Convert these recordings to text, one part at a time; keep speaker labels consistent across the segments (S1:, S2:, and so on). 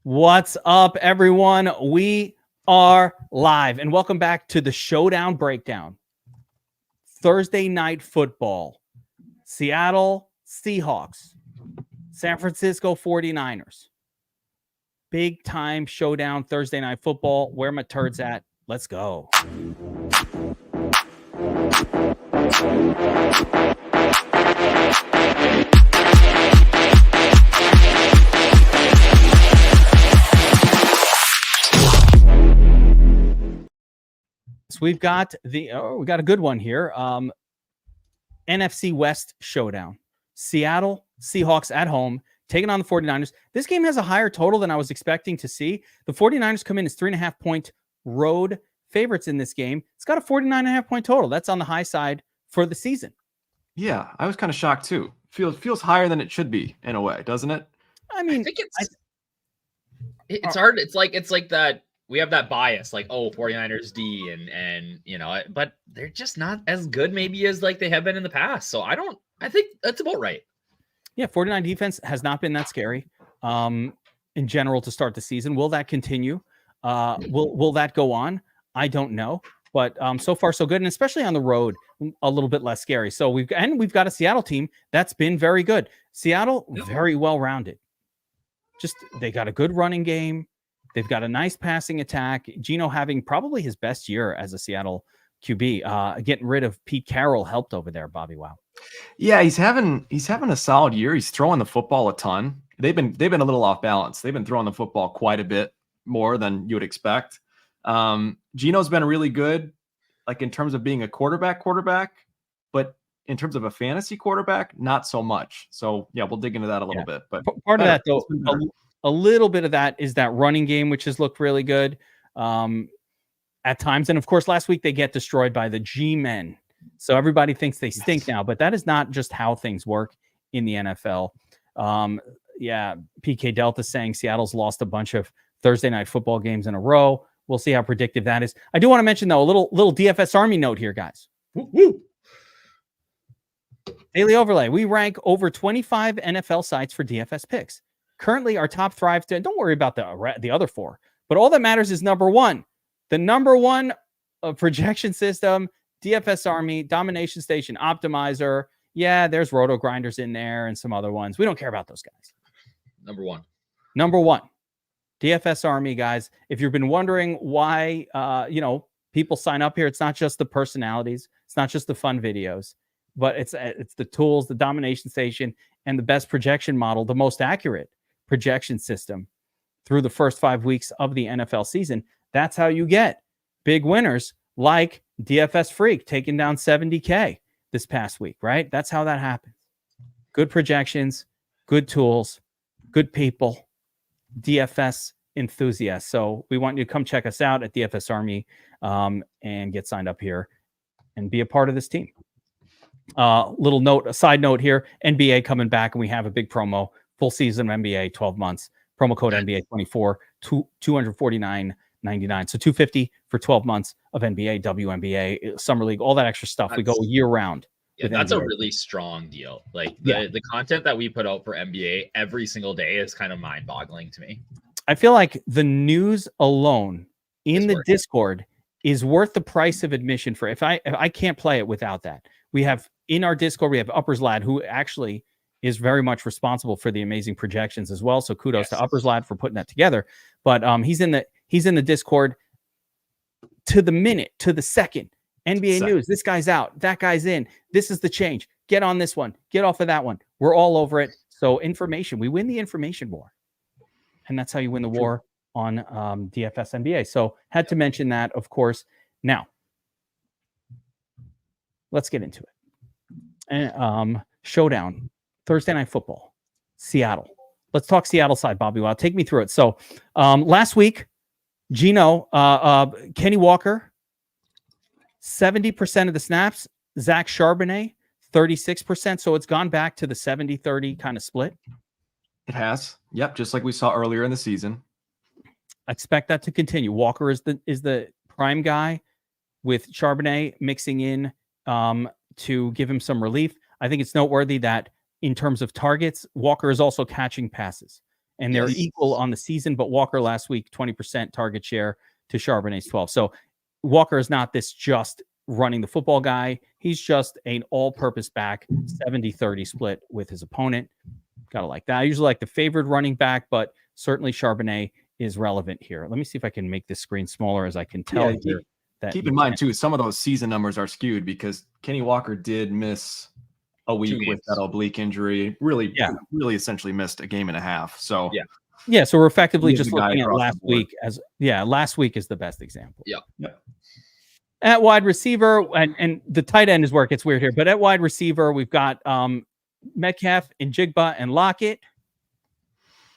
S1: What's up, everyone? We are live, and welcome back to the Showdown Breakdown. Thursday night football. Seattle Seahawks. San Francisco 49ers. Big time showdown Thursday night football. Where my turds at? Let's go. So we've got we got a good one here. NFC West showdown. Seattle Seahawks at home taking on the 49ers. This game has a higher total than I was expecting to see. The 49ers come in as 3.5-point road favorites in this game. It's got a 49.5-point total. That's on the high side for the season.
S2: Yeah, I was kind of shocked too. Feels higher than it should be in a way, doesn't it?
S1: I mean,
S3: I think it's hard. It's like that. We have that bias, like, 49ers D and you know, but they're just not as good maybe as like they have been in the past. So I think that's about right.
S1: Yeah, 49 defense has not been that scary in general to start the season. Will that continue? Will that go on? I don't know. But so far so good, and especially on the road, a little bit less scary. So we've got a Seattle team that's been very good. Seattle, very well rounded. Just they got a good running game. They've got a nice passing attack. Geno having probably his best year as a Seattle QB. Getting rid of Pete Carroll helped over there, Bobbywow.
S2: Yeah, he's having a solid year. He's throwing the football a ton. They've been a little off balance. They've been throwing the football quite a bit more than you would expect. Geno's been really good, like in terms of being a quarterback, but in terms of a fantasy quarterback, not so much. So yeah, we'll dig into that a little bit. But
S1: part of that though, a little bit of that is that running game, which has looked really good at times. And of course, last week they get destroyed by the G-men. So everybody thinks they stink now, but that is not just how things work in the NFL. Yeah, PK Delta saying Seattle's lost a bunch of Thursday night football games in a row. We'll see how predictive that is. I do want to mention, though, a little DFS Army note here, guys. Woo-hoo. Daily Overlay. We rank over 25 NFL sites for DFS picks. Currently, our top thrives. Don't worry about the other four. But all that matters is number one. The number one projection system, DFS Army, Domination Station, Optimizer. Yeah, there's Roto Grinders in there and some other ones. We don't care about those guys.
S3: Number one. DFS Army, guys. If you've been wondering why,
S1: people sign up here, it's not just the personalities, it's not just the fun videos, but it's the tools, the Domination Station, and the best projection model, the most accurate projection system through the first 5 weeks of the NFL season. That's how you get big winners like DFS Freak taking down 70K this past week, right? That's how that happens. Good projections, good tools, good people. DFS enthusiasts. So we want you to come check us out at DFS Army and get signed up here and be a part of this team. A side note here, NBA coming back, and we have a big promo, full season of NBA, 12 months, promo code NBA24, $249.99. So $250 for 12 months of NBA, WNBA, Summer League, all that extra stuff. We go year round.
S3: Yeah, that's NBA. A really strong deal. Like the content that we put out for NBA every single day is kind of mind-boggling to me.
S1: I feel like the news alone in the Discord is worth the price of admission for if I can't play it without that. We have in our Discord, we have Uppers Lad, who actually is very much responsible for the amazing projections as well. So kudos to Uppers Lad for putting that together. But he's in the Discord to the minute, to the second. NBA news, this guy's out, that guy's in, this is the change, get on this one, get off of that one. We're all over it. So information, we win the information war. And that's how you win the war on DFS NBA. So had to mention that, of course. Now, let's get into it. And Showdown, Thursday night football, Seattle. Let's talk Seattle side, Bobbywow. Take me through it. So last week, Geno, Kenny Walker, 70% of the snaps, Zach Charbonnet, 36%. So it's gone back to the 70-30 kind of split.
S2: It has. Yep. Just like we saw earlier in the season.
S1: I expect that to continue. Walker is the prime guy with Charbonnet mixing in to give him some relief. I think it's noteworthy that in terms of targets, Walker is also catching passes. and they're equal on the season. But Walker last week, 20% target share to Charbonnet's 12. So Walker is not this just running the football guy. He's just an all-purpose back, 70-30 split with his opponent. Gotta like that. I usually like the favored running back, but certainly Charbonnet is relevant here. Let me see if I can make this screen smaller as I can tell you.
S2: Keep in mind, too, some of those season numbers are skewed because Kenny Walker did miss a week with that oblique injury. Really essentially missed a game and a half. So
S1: yeah. So we're effectively just looking at last week as last week is the best example.
S3: Yeah.
S1: At wide receiver, and the tight end is where it gets weird here, but at wide receiver, we've got Metcalf, Njigba, and Lockett.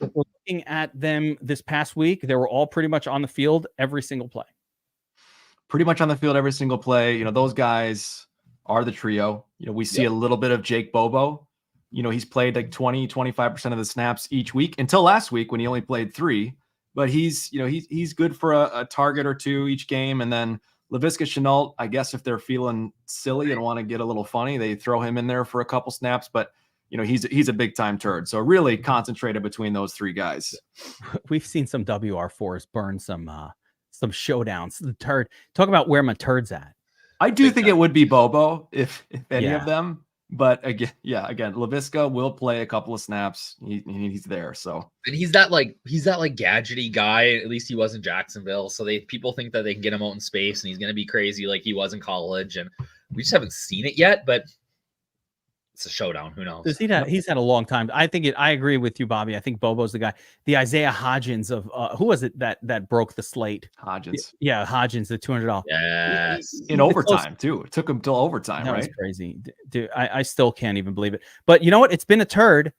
S1: We're looking at them this past week. They were all pretty much on the field every single play.
S2: Pretty much on the field every single play. You know, those guys are the trio. You know, we see a little bit of Jake Bobo. You know, he's played like 20-25% of the snaps each week until last week when he only played 3. But he's good for a target or 2 each game. And then Laviska Shenault, I guess if they're feeling silly and want to get a little funny, they throw him in there for a couple snaps. But you know, he's a big time turd. So really concentrated between those 3 guys.
S1: We've seen some WR4s burn some showdowns. The turd. Talk about where my turd's at.
S2: I do think it would be Bobo if any of them. But again, Laviska will play a couple of snaps. He's there. So
S3: and he's that gadgety guy. At least he was in Jacksonville. So people think that they can get him out in space and he's gonna be crazy like he was in college. And we just haven't seen it yet, but it's a showdown. Who knows?
S1: He's had a long time. I agree with you, Bobby. I think Bobo's the guy. The Isaiah Hodgins of who was it that broke the slate?
S2: Hodgins.
S1: Yeah, Hodgins, the $200.
S3: Yes.
S2: In overtime too. It took him till overtime,
S1: that
S2: right?
S1: Was crazy. Dude, I still can't even believe it. But you know what? It's been a turd.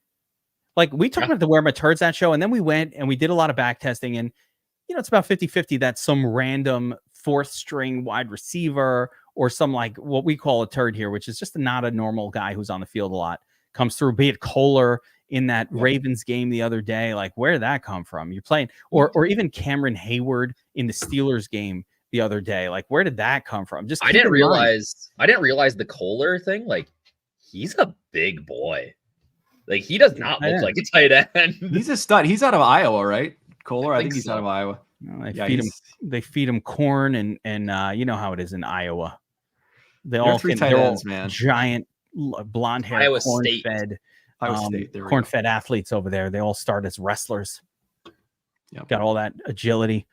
S1: Like we talked about the Where My Turd's At show, and then we went and we did a lot of back testing, and you know, it's about 50-50 that some random 4th string wide receiver or some like what we call a turd here, which is just not a normal guy who's on the field a lot, comes through, be it Kohler in that Ravens game the other day. Like, where did that come from? You're playing, or even Cameron Hayward in the Steelers game the other day. Like, where did that come from?
S3: I didn't realize the Kohler thing. Like, he's a big boy. Like, he does not look like a tight end.
S2: He's a stud. He's out of Iowa, right? Kohler, I think he's out of Iowa.
S1: Well, they feed him corn and you know how it is in Iowa. They're all man. Giant blonde hair, corn-fed athletes over there. They all start as wrestlers. Got all that agility.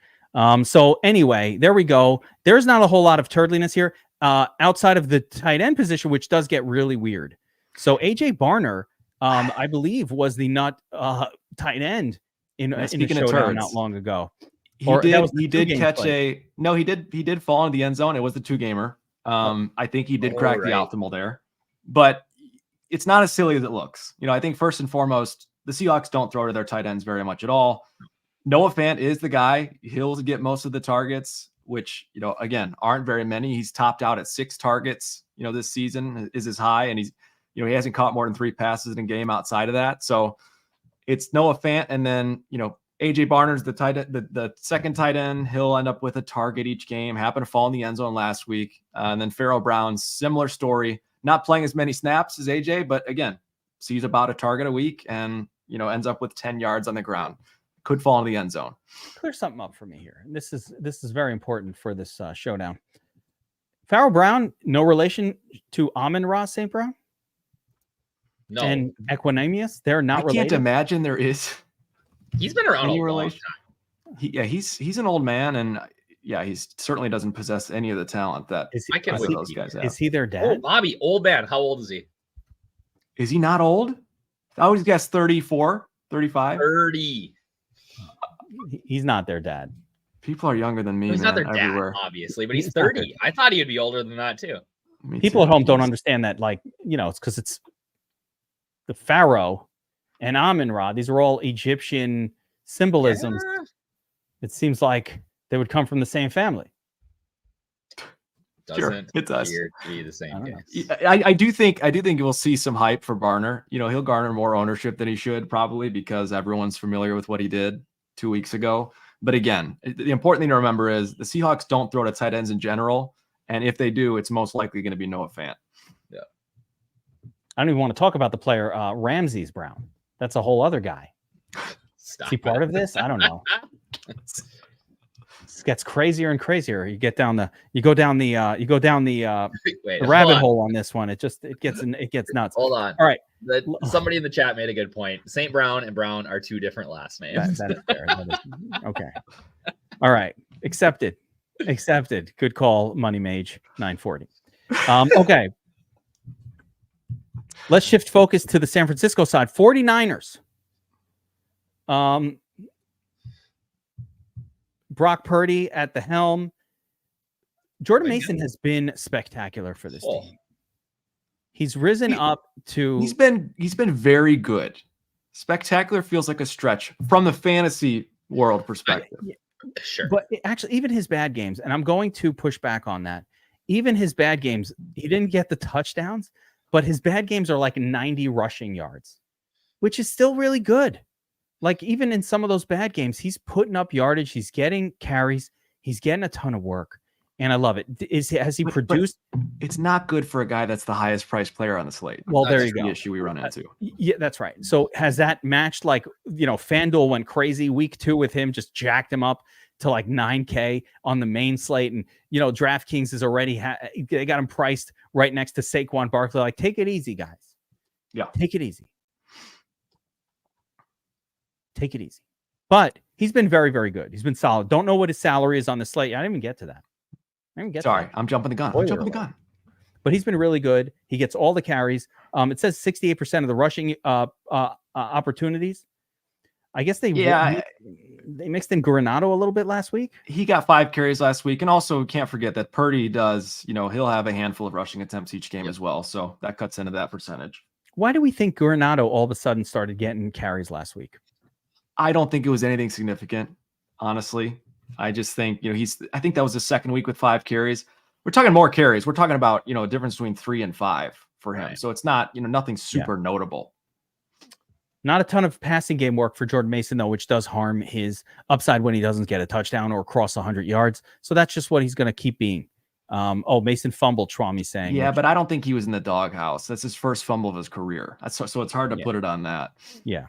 S1: So anyway, there we go. There's not a whole lot of turdliness here outside of the tight end position, which does get really weird. So AJ Barner, I believe, was the tight end in a showdown not long ago.
S2: He did fall into the end zone. It was the 2-gamer. I think he did crack the optimal there, but it's not as silly as it looks. You know, I think first and foremost, the Seahawks don't throw to their tight ends very much at all. Noah Fant is the guy. He'll get most of the targets, which, you know, again, aren't very many. He's topped out at 6 targets, you know, this season is his high, and he hasn't caught more than 3 passes in a game outside of that. So it's Noah Fant, and then, you know, AJ Barner's the second tight end. He'll end up with a target each game. Happened to fall in the end zone last week. And then Pharaoh Brown, similar story. Not playing as many snaps as AJ, but again, sees about a target a week and, you know, ends up with 10 yards on the ground. Could fall into the end zone.
S1: Clear something up for me here. This is very important for this showdown. Pharaoh Brown, no relation to Amon-Ra St. Brown?
S3: No.
S1: And Equanimous? They're not related?
S2: I can't imagine there is.
S3: He's been around a long time.
S2: He's an old man, and he certainly doesn't possess any of the talent that those guys have.
S1: Is he their dad?
S3: Oh, Bobby, old man. How old is he?
S2: Is he not old? I always guess 34, 35.
S3: 30.
S1: He's not their dad.
S2: People are younger than me.
S3: He's not their dad, obviously, but he's 30. I thought he would be older than that too.
S1: People at home don't understand that, like, you know, it's because it's the Pharaoh and Amon-Ra. These are all Egyptian symbolisms. Yeah. It seems like they would come from the same family.
S3: Doesn't
S2: it does
S3: appear to be the same case.
S2: I do think we'll see some hype for Barner. You know, he'll garner more ownership than he should, probably, because everyone's familiar with what he did 2 weeks ago. But again, the important thing to remember is the Seahawks don't throw to tight ends in general. And if they do, it's most likely going to be Noah Fant.
S3: Yeah.
S1: I don't even want to talk about the player Ramses Brown. That's a whole other guy.
S3: Stop
S1: Is he part of this? I don't know. It gets crazier and crazier. You go down the
S3: Wait,
S1: the rabbit hole on this one. It gets nuts.
S3: Hold on.
S1: All right.
S3: Somebody in the chat made a good point. St. Brown and Brown are two different last names.
S1: That is fair. Okay. All right. Accepted. Good call, Money Mage 940. Okay. Let's shift focus to the San Francisco side. 49ers. Brock Purdy at the helm. Jordan Mason has been spectacular for this team. He's risen up to.
S2: He's been very good. Spectacular feels like a stretch from the fantasy world perspective.
S3: Sure.
S1: But actually, even his bad games, and I'm going to push back on that. Even his bad games, he didn't get the touchdowns, but his bad games are like 90 rushing yards, which is still really good. Like, even in some of those bad games, he's putting up yardage. He's getting carries. He's getting a ton of work. And I love it. Has he produced?
S2: But it's not good for a guy that's the highest priced player on the slate.
S1: Well,
S2: that's
S1: there you go.
S2: The issue we run into.
S1: Yeah, that's right. So has that matched, like, FanDuel went crazy week 2 with him, just jacked him up to like 9K on the main slate. And, DraftKings is already, they got him priced right next to Saquon Barkley. Like, take it easy, guys.
S2: Yeah.
S1: Take it easy. Take it easy. But he's been very, very good. He's been solid. Don't know what his salary is on the slate. I didn't even get to that.
S2: Sorry, I'm jumping the gun.
S1: But he's been really good. He gets all the carries. It says 68% of the rushing opportunities. I guess they mixed in Granado a little bit last week.
S2: He got 5 carries last week, and also can't forget that Purdy does. He'll have a handful of rushing attempts each game as well, so that cuts into that percentage.
S1: Why do we think Granado all of a sudden started getting carries last week?
S2: I don't think it was anything significant, honestly. I just think, I think that was the second week with 5 carries. We're talking more carries. We're talking about, a difference between 3 and 5 for him. Right. So it's not, nothing super notable.
S1: Not a ton of passing game work for Jordan Mason, though, which does harm his upside when he doesn't get a touchdown or cross 100 yards. So that's just what he's going to keep being. Mason fumbled, Schwami's saying.
S2: Yeah, but I don't think he was in the doghouse. That's his first fumble of his career. So it's hard to put it on that.
S1: Yeah.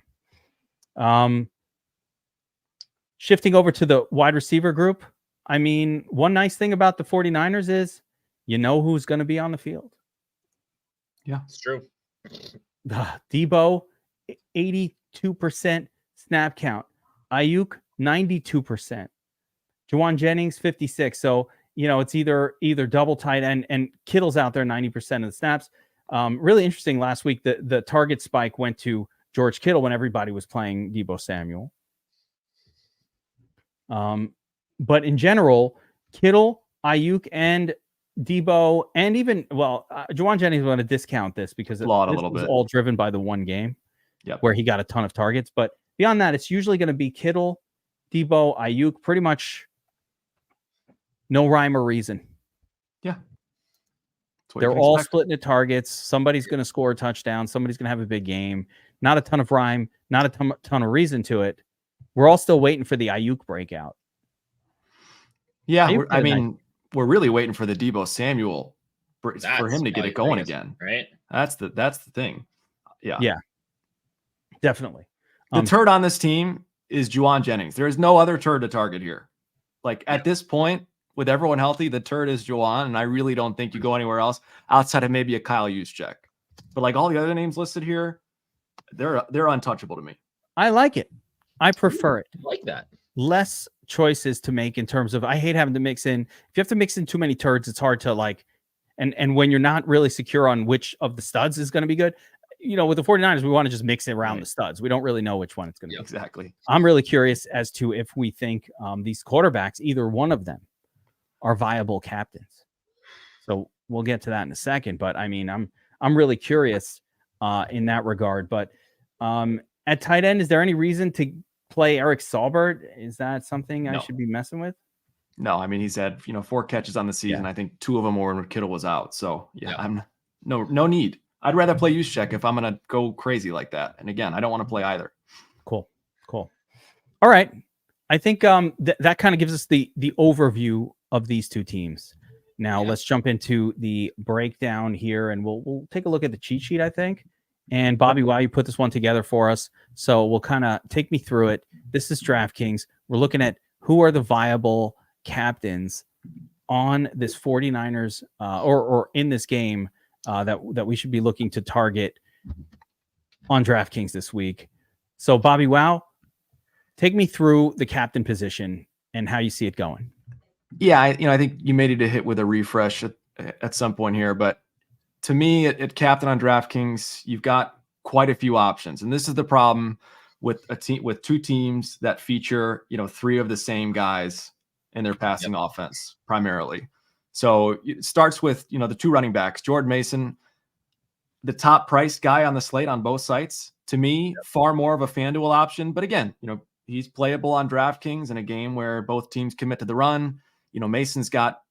S1: Shifting over to the wide receiver group. I mean, one nice thing about the 49ers is who's going to be on the field.
S3: Yeah, it's true.
S1: Debo, 82% snap count. Ayuk, 92%. Juwan Jennings, 56%. So, it's either double tight end, and Kittle's out there 90% of the snaps. Really interesting last week, the target spike went to George Kittle when everybody was playing Deebo Samuel. But in general, Kittle, Ayuk, and Debo, and even, Juwan Jennings, want to discount this because this was all driven by the one game where he got a ton of targets. But beyond that, it's usually going to be Kittle, Debo, Ayuk, pretty much no rhyme or reason.
S2: Yeah.
S1: They're all splitting the targets. Somebody's going to score a touchdown. Somebody's going to have a big game. Not a ton of rhyme, not a ton of reason to it. We're all still waiting for the Ayuk breakout.
S2: Yeah, we're really waiting for the Deebo Samuel for him to get it going again.
S3: Right?
S2: That's the thing. Yeah.
S1: Yeah. Definitely.
S2: The turd on this team is Juwan Jennings. There is no other turd to target here. Like, at this point, with everyone healthy, the turd is Juwan, and I really don't think you go anywhere else outside of maybe a Kyle Juszczyk. But like all the other names listed here, they're untouchable to me. I like it.
S1: I prefer it.
S3: I like that.
S1: Less choices to make in terms of, I hate having to mix in. If you have to mix in too many turds, it's hard to like, and when you're not really secure on which of the studs is going to be good, with the 49ers, we want to just mix it around the studs. We don't really know which one it's going to be.
S2: Exactly.
S1: I'm really curious as to if we think these quarterbacks, either one of them, are viable captains. So we'll get to that in a second. But I mean, I'm really curious in that regard. But at tight end, is there any reason to play Eric Saubert? Is that something I should be messing with?
S2: No, I mean, he's had 4 catches on the season. I think 2 of them were when Kittle was out. So I'm no need. I'd rather play Juszczyk if I'm going to go crazy like that. And again, I don't want to play either.
S1: Cool. All right. I think that kind of gives us the overview of these two teams. Now let's jump into the breakdown here, and we'll take a look at the cheat sheet, I think. And Bobby, wow, you put this one together for us. So we'll kind of take me through it. This is DraftKings. We're looking at who are the viable captains on this 49ers or in this game that we should be looking to target on DraftKings this week. So Bobby, wow, take me through the captain position and how you see it going.
S2: Yeah, I think you may need to hit with a refresh at some point here, but to me, at captain on DraftKings, you've got quite a few options, and this is the problem with a team with two teams that feature three of the same guys in their passing offense primarily. So it starts with the two running backs, Jordan Mason, the top priced guy on the slate on both sites. To me, far more of a FanDuel option, but again, he's playable on DraftKings in a game where both teams commit to the run. Mason's got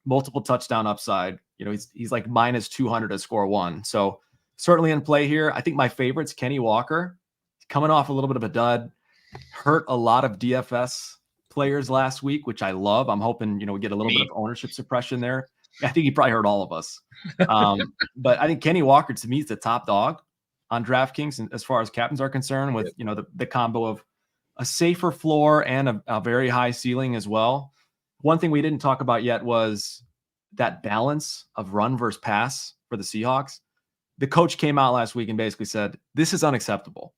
S2: multiple touchdown upside. He's like minus 200 to score one. So certainly in play here. I think my favorite's Kenny Walker, coming off a little bit of a dud, hurt a lot of DFS players last week, which I love. I'm hoping, we get a little bit of ownership suppression there. I think he probably hurt all of us. But I think Kenny Walker to me is the top dog on DraftKings. And as far as captains are concerned, with, the combo of a safer floor and a very high ceiling as well. One thing we didn't talk about yet was that balance of run versus pass for the Seahawks. The coach came out last week and basically said, this is unacceptable.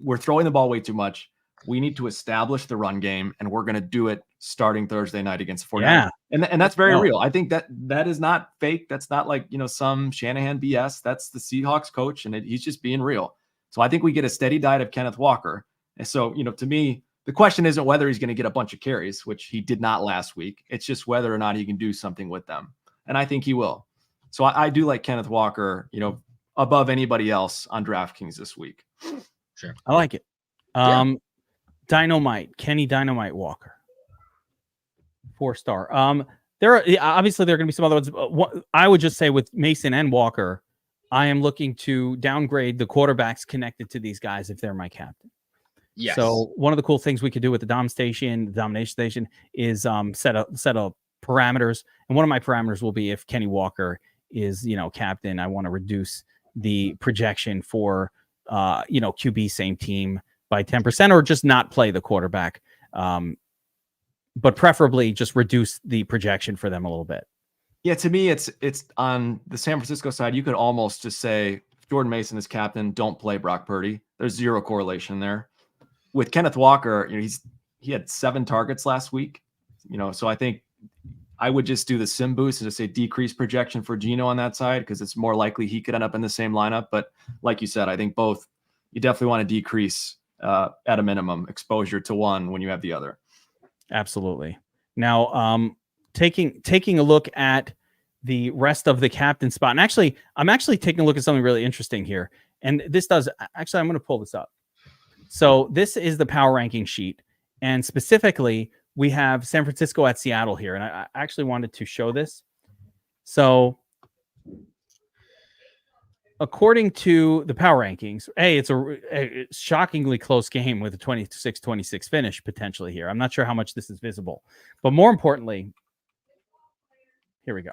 S2: We're throwing the ball way too much. We need to establish the run game, and we're going to do it starting Thursday night against 49ers.
S1: Yeah.
S2: And that's very real. I think that is not fake. That's not like, some Shanahan BS. That's the Seahawks coach, and he's just being real. So I think we get a steady diet of Kenneth Walker. And so, to me, the question isn't whether he's going to get a bunch of carries, which he did not last week. It's just whether or not he can do something with them. And I think he will. So I do like Kenneth Walker, above anybody else on DraftKings this week.
S1: Sure. I like it. Dynamite, Kenny Dynamite Walker. 4-star. There are obviously there are going to be some other ones. I would just say with Mason and Walker, I am looking to downgrade the quarterbacks connected to these guys if they're my captain.
S3: Yes.
S1: So one of the cool things we could do with the domination station is set up parameters. And one of my parameters will be if Kenny Walker is, captain, I want to reduce the projection for, QB same team by 10% or just not play the quarterback. But preferably just reduce the projection for them a little bit.
S2: Yeah, to me, it's on the San Francisco side. You could almost just say if Jordan Mason is captain, don't play Brock Purdy. There's zero correlation there. With Kenneth Walker, he had 7 targets last week. So I think I would just do the sim boost and just say decrease projection for Geno on that side, because it's more likely he could end up in the same lineup. But like you said, I think both, you definitely want to decrease at a minimum exposure to one when you have the other. Absolutely.
S1: Now, taking a look at the rest of the captain spot, and actually, I'm taking a look at something really interesting here. And this does actually, I'm going to pull this up. So this is the power ranking sheet, and specifically, we have San Francisco at Seattle here, and I actually wanted to show this. So, according to the power rankings, it's a shockingly close game with a 26-26 finish potentially here. I'm not sure how much this is visible, but more importantly, here we go.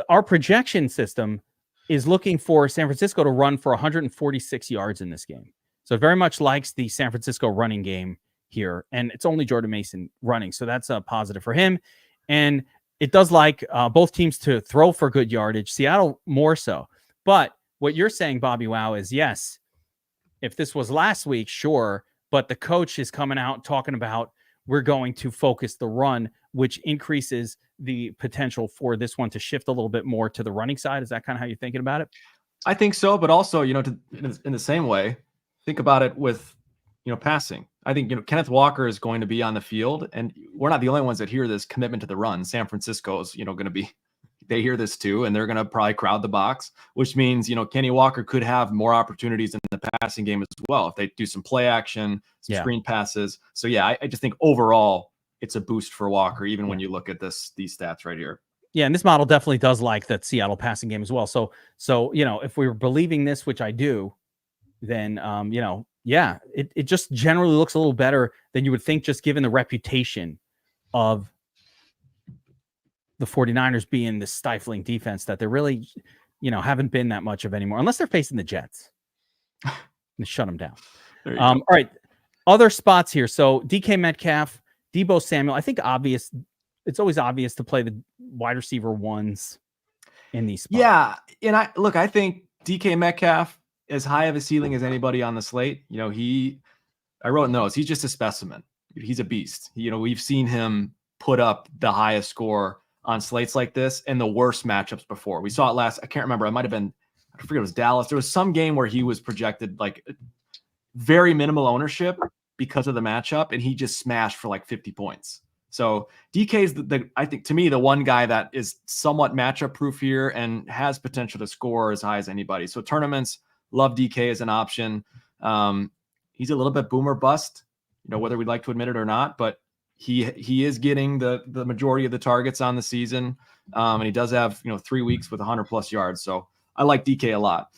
S1: Our projection system is looking for San Francisco to run for 146 yards in this game. So it very much likes the San Francisco running game here, and it's only Jordan Mason running. So that's a positive for him. And it does like both teams to throw for good yardage, Seattle more so. But what you're saying, Bobby Wow, is yes, if this was last week, sure, but the coach is coming out talking about we're going to focus the run, which increases the potential for this one to shift a little bit more to the running side. Is that kind of how you're thinking about it?
S2: I think so, but also, in the same way, think about it with, passing. I think, Kenneth Walker is going to be on the field, and we're not the only ones that hear this commitment to the run. San Francisco's, going to be, they hear this too, and they're going to probably crowd the box, which means, Kenny Walker could have more opportunities in the passing game as well if they do some play action, some screen passes. So yeah, I just think overall it's a boost for Walker, even when you look at these stats right here.
S1: Yeah, and this model definitely does like that Seattle passing game as well. So if we were believing this, which I do, then it just generally looks a little better than you would think, just given the reputation of the 49ers being this stifling defense that they're really haven't been that much of anymore, unless they're facing the Jets. And shut them down.
S2: All
S1: right. Other spots here. So DK Metcalf, Deebo Samuel. I think obvious. It's always obvious to play the wide receiver ones in these spots.
S2: Yeah. And I think DK Metcalf, as high of a ceiling as anybody on the slate, I wrote notes. He's just a specimen. He's a beast. We've seen him put up the highest score on slates like this in the worst matchups before. We saw it last. I can't remember. It might have been, I forget, it was Dallas. There was some game where he was projected like very minimal ownership because of the matchup, and he just smashed for like 50 points. So DK is I think, to me, the one guy that is somewhat matchup proof here and has potential to score as high as anybody. So tournaments, love DK as an option. He's a little bit boomer bust, whether we'd like to admit it or not, but he is getting the majority of the targets on the season. And he does have, 3 weeks with 100+ yards. So I like DK a lot.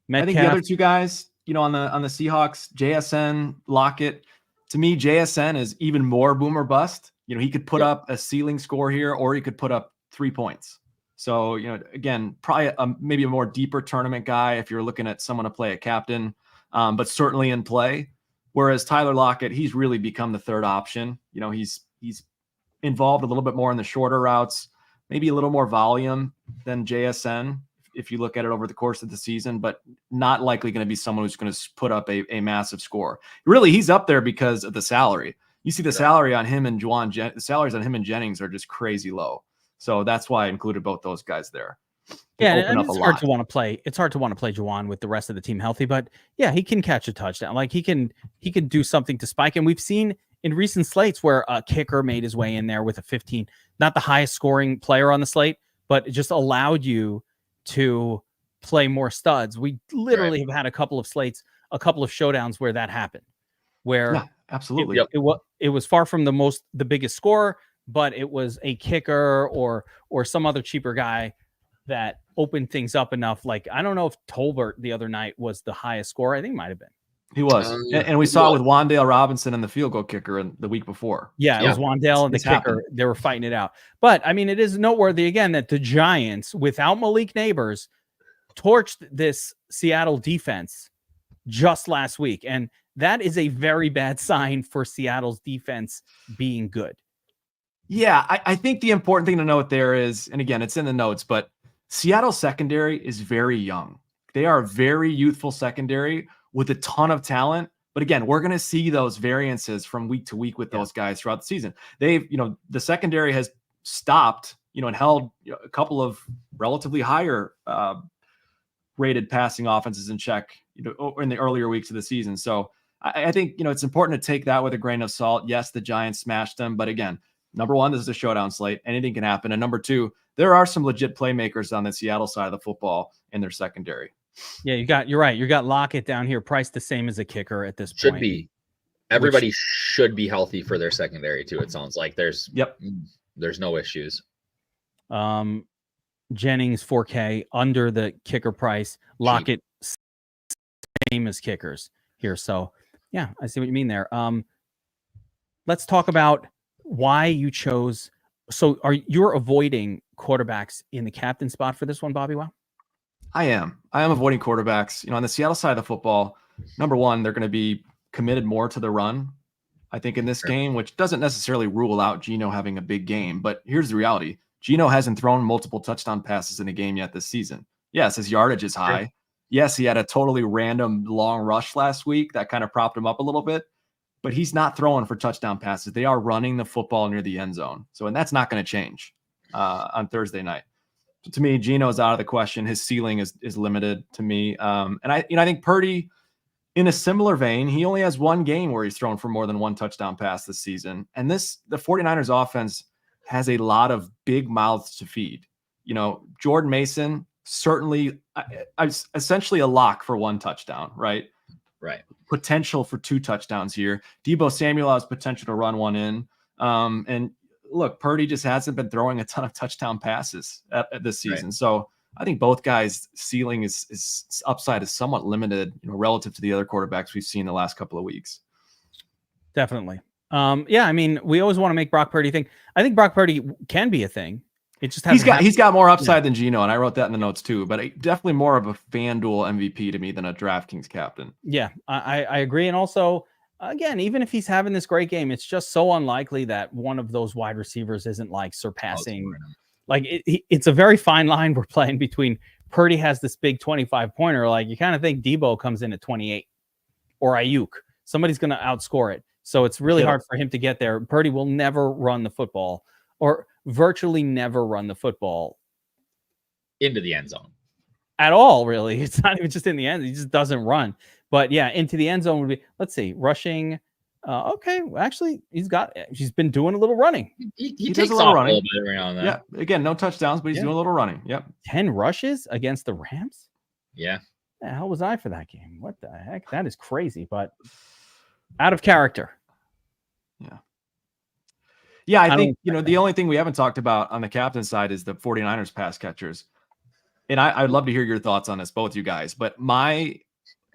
S2: Metcalf. I think the other two guys, on the Seahawks, JSN, Lockett. To me, JSN is even more boomer bust. He could put up a ceiling score here, or he could put up 3 points. So, again, probably maybe a more deeper tournament guy if you're looking at someone to play a captain, but certainly in play. Whereas Tyler Lockett, he's really become the third option. He's involved a little bit more in the shorter routes, maybe a little more volume than JSN if you look at it over the course of the season, but not likely going to be someone who's going to put up a massive score. Really, he's up there because of the salary. You see the salary on him and the salaries on him and Jennings are just crazy low. So that's why I included both those guys there.
S1: Yeah, and it's hard to want to play. It's hard to want to play Juwan with the rest of the team healthy, but yeah, he can catch a touchdown. Like he can do something to spike. And we've seen in recent slates where a kicker made his way in there with a 15, not the highest scoring player on the slate, but it just allowed you to play more studs. We literally have had a couple of slates, a couple of showdowns where that happened, where
S2: absolutely
S1: it was far from the biggest score, but it was a kicker or some other cheaper guy that opened things up enough. Like, I don't know if Tolbert the other night was the highest score. I think it might have been.
S2: He was. And we saw it with Wan'Dale Robinson and the field goal kicker in the week before.
S1: Yeah, it was Wan'Dale and the kicker. They were fighting it out. But, I mean, it is noteworthy, again, that the Giants, without Malik Neighbors, torched this Seattle defense just last week. And that is a very bad sign for Seattle's defense being good.
S2: Yeah, I think the important thing to note there is, and again, it's in the notes, but Seattle secondary is very young. They are a very youthful secondary with a ton of talent. But again, we're going to see those variances from week to week with those guys throughout the season. They've, the secondary has stopped, and held a couple of relatively higher rated passing offenses in check, in the earlier weeks of the season. So I think, it's important to take that with a grain of salt. Yes, the Giants smashed them. But again, number one, this is a showdown slate. Anything can happen. And number two, there are some legit playmakers on the Seattle side of the football in their secondary.
S1: Yeah, you're right. You got Lockett down here, priced the same as a kicker at this point.
S3: Should be. Everybody should be healthy for their secondary too. It sounds like there's no issues.
S1: Jennings 4K under the kicker price. Lockett same as kickers here. So yeah, I see what you mean there. Let's talk about why you chose. So you're avoiding quarterbacks in the captain spot for this one, Bobbywow?
S2: I am avoiding quarterbacks. On the Seattle side of the football, number one, they're going to be committed more to the run, I think, in this game, which doesn't necessarily rule out Geno having a big game. But here's the reality. Geno hasn't thrown multiple touchdown passes in a game yet this season. Yes, his yardage is high. Yes, he had a totally random long rush last week that kind of propped him up a little bit, but he's not throwing for touchdown passes. They are running the football near the end zone. And that's not going to change on Thursday night. To me, Geno is out of the question. His ceiling is limited to me. And I think Purdy, in a similar vein, he only has one game where he's thrown for more than one touchdown pass this season. And the 49ers offense has a lot of big mouths to feed. Jordan Mason, certainly essentially a lock for one touchdown, right?
S3: Right.
S2: Potential for 2 touchdowns here. Deebo Samuel has potential to run one in. And look, Purdy just hasn't been throwing a ton of touchdown passes this season. Right. So I think both guys' ceiling is upside is somewhat limited, relative to the other quarterbacks we've seen the last couple of weeks.
S1: Definitely. Yeah, I mean, we always want to make Brock Purdy think. I think Brock Purdy can be a thing. It just
S2: he's got more upside than Geno, and I wrote that in the notes too. But definitely more of a FanDuel MVP to me than a DraftKings captain.
S1: Yeah, I agree. And also, again, even if he's having this great game, it's just so unlikely that one of those wide receivers isn't like surpassing. Like it's a very fine line we're playing between Purdy has this big 25-pointer. Like you kind of think Debo comes in at 28 or Ayuk. Somebody's going to outscore it. So it's really hard for him to get there. Purdy will never run the football or virtually never run the football
S3: into the end zone
S1: at all. Really. It's not even just in the end. He just doesn't run. But yeah, into the end zone would be, let's see, rushing. Okay, actually, he's been doing a little running.
S3: He takes off a little bit around that.
S2: Yeah, again, no touchdowns, but he's doing a little running. Yep.
S1: 10 rushes against the Rams?
S3: Yeah.
S1: The hell was I for that game? What the heck? That is crazy, but out of character.
S2: Yeah. Yeah, I think, the only thing we haven't talked about on the captain side is the 49ers pass catchers. And I'd love to hear your thoughts on this, both you guys. But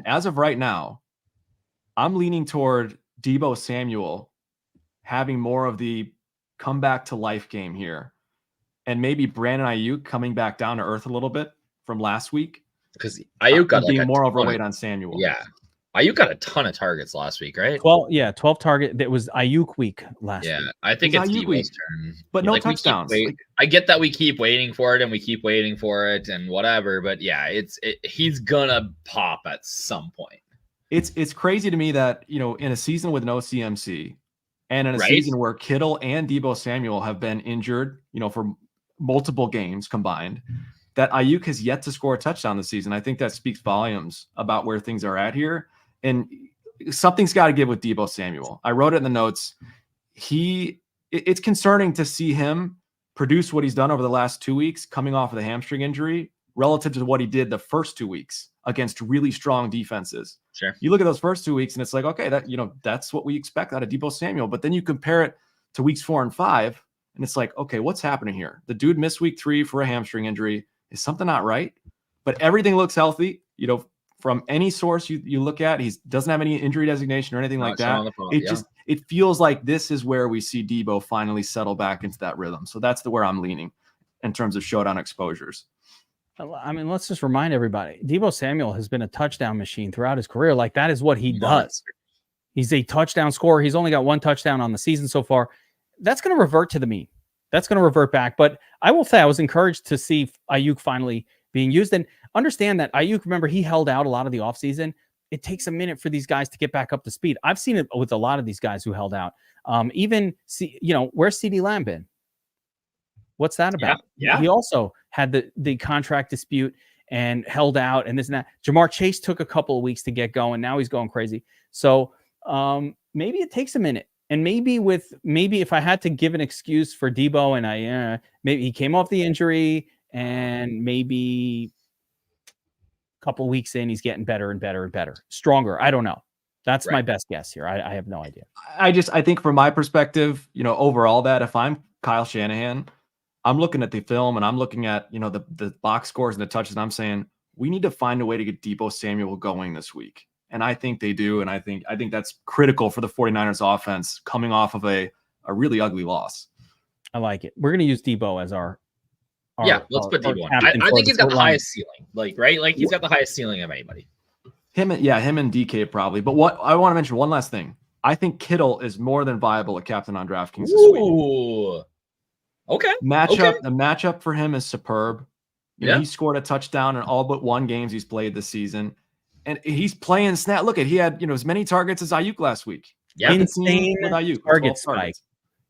S2: as of right now, I'm leaning toward Deebo Samuel having more of the come back to life game here, and maybe Brandon Ayuk coming back down to earth a little bit from last week
S3: because Ayuk got
S2: being more overweight on Samuel.
S3: Yeah, Ayuk got a ton of targets last week, right?
S1: 12 target. That was Ayuk week last week.
S3: Yeah, I think it's Deebo's turn,
S2: but no touchdowns.
S3: I get that we keep waiting for it and we keep waiting for it and whatever, but yeah, he's gonna pop at some point.
S2: It's crazy to me that, in a season with no CMC and in a season where Kittle and Deebo Samuel have been injured, for multiple games combined, that Ayuk has yet to score a touchdown this season. I think that speaks volumes about where things are at here. And something's got to give with Deebo Samuel. I wrote it in the notes. It's concerning to see him produce what he's done over the last 2 weeks coming off of the hamstring injury relative to what he did the first 2 weeks against really strong defenses.
S3: Sure.
S2: You look at those first 2 weeks and it's like, okay, that's what we expect out of Deebo Samuel. But then you compare it to weeks 4 and 5 and it's like, okay, what's happening here? The dude missed week 3 for a hamstring injury. Is something not right? But everything looks healthy. From any source you look at, he doesn't have any injury designation or anything like that. It feels like this is where we see Deebo finally settle back into that rhythm. So that's where I'm leaning in terms of showdown exposures.
S1: I mean, let's just remind everybody, Deebo Samuel has been a touchdown machine throughout his career. Like that is what he does. He's a touchdown scorer. He's only got 1 touchdown on the season so far. That's going to revert to the mean. That's going to revert back. But I will say I was encouraged to see Ayuk finally being used and understand that Ayuk, remember, he held out a lot of the offseason. It takes a minute for these guys to get back up to speed. I've seen it with a lot of these guys who held out. Where's CeeDee Lamb been? What's that about?
S3: Yeah.
S1: He also had the contract dispute and held out and this and that. Jamar Chase took a couple of weeks to get going. Now he's going crazy. So maybe it takes a minute. And maybe if I had to give an excuse for Deebo and maybe he came off the injury and maybe a couple weeks in, he's getting better and better and better, stronger. I don't know. That's my best guess here. I have no idea.
S2: I think from my perspective, overall that if I'm Kyle Shanahan, I'm looking at the film and I'm looking at, the box scores and the touches and I'm saying, we need to find a way to get Deebo Samuel going this week. And I think they do. And I think that's critical for the 49ers offense coming off of a really ugly loss.
S1: I like it. We're going to use Deebo as our
S3: let's put Deebo on. I think he's got the highest ceiling. Like he's got the highest ceiling of anybody.
S2: Him and DK probably. But what I want to mention one last thing. I think Kittle is more than viable a captain on DraftKings this week.
S3: Okay.
S2: The matchup for him is superb.
S3: He
S2: scored a touchdown in all but 1 games he's played this season. And he's playing snap. Look he had, as many targets as Ayuk last week.
S3: Yeah.
S1: Insane
S2: with Ayuk.
S1: Target spike.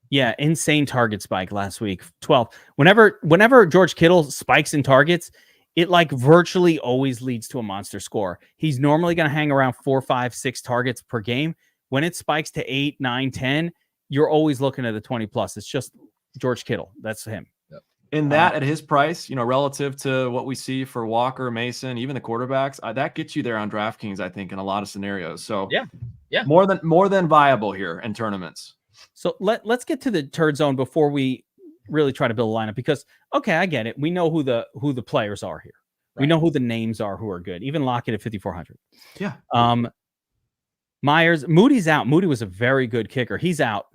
S1: Yeah, insane target spike last week. 12. Whenever George Kittle spikes in targets, it like virtually always leads to a monster score. He's normally going to hang around 4, 5, 6 targets per game. When it spikes to 8, 9, 10, you're always looking at a 20 plus. It's just George Kittle. That's him.
S2: In that, at his price, relative to what we see for Walker, Mason, even the quarterbacks, that gets you there on DraftKings, I think, in a lot of scenarios. So
S3: yeah,
S2: more than viable here in tournaments.
S1: So let's get to the turd zone before we really try to build a lineup because, okay, I get it. We know who the players are here. Right. We know who the names are who are good. Even Lockett at 5,400.
S2: Yeah.
S1: Myers, Moody's out. Moody was a very good kicker. He's out.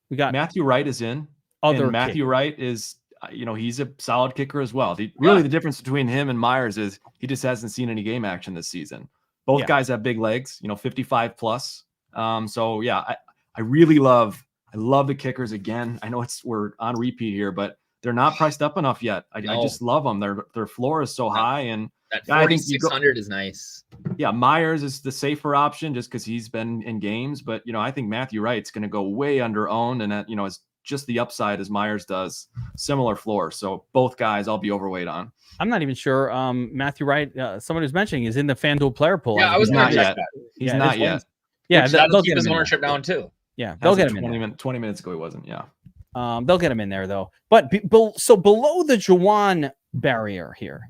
S1: We got
S2: Matthew Wright is in. Matthew Wright is he's a solid kicker as well. The difference between him and Myers is he just hasn't seen any game action this season. Both guys have big legs, 55 plus. So yeah, I really love the kickers again. I know we're on repeat here, but they're not priced up enough yet. I just love them. Their floor is so high, and
S3: that 4,600 is nice.
S2: Yeah, Myers is the safer option just because he's been in games, but I think Matthew Wright's going to go way under owned, and that is just the upside as Myers does, similar floor. So both guys I'll be overweight on.
S1: I'm not even sure. Matthew Wright, someone who's mentioning, is in the FanDuel player pool.
S3: Yeah, I was
S2: not
S3: yet.
S2: He's not yet.
S1: Yeah,
S3: they'll keep his ownership down too.
S1: Yeah, they'll get him in.
S2: 20 minutes ago, he wasn't. Yeah.
S1: They'll get him in there though. But so below the Juwan barrier here.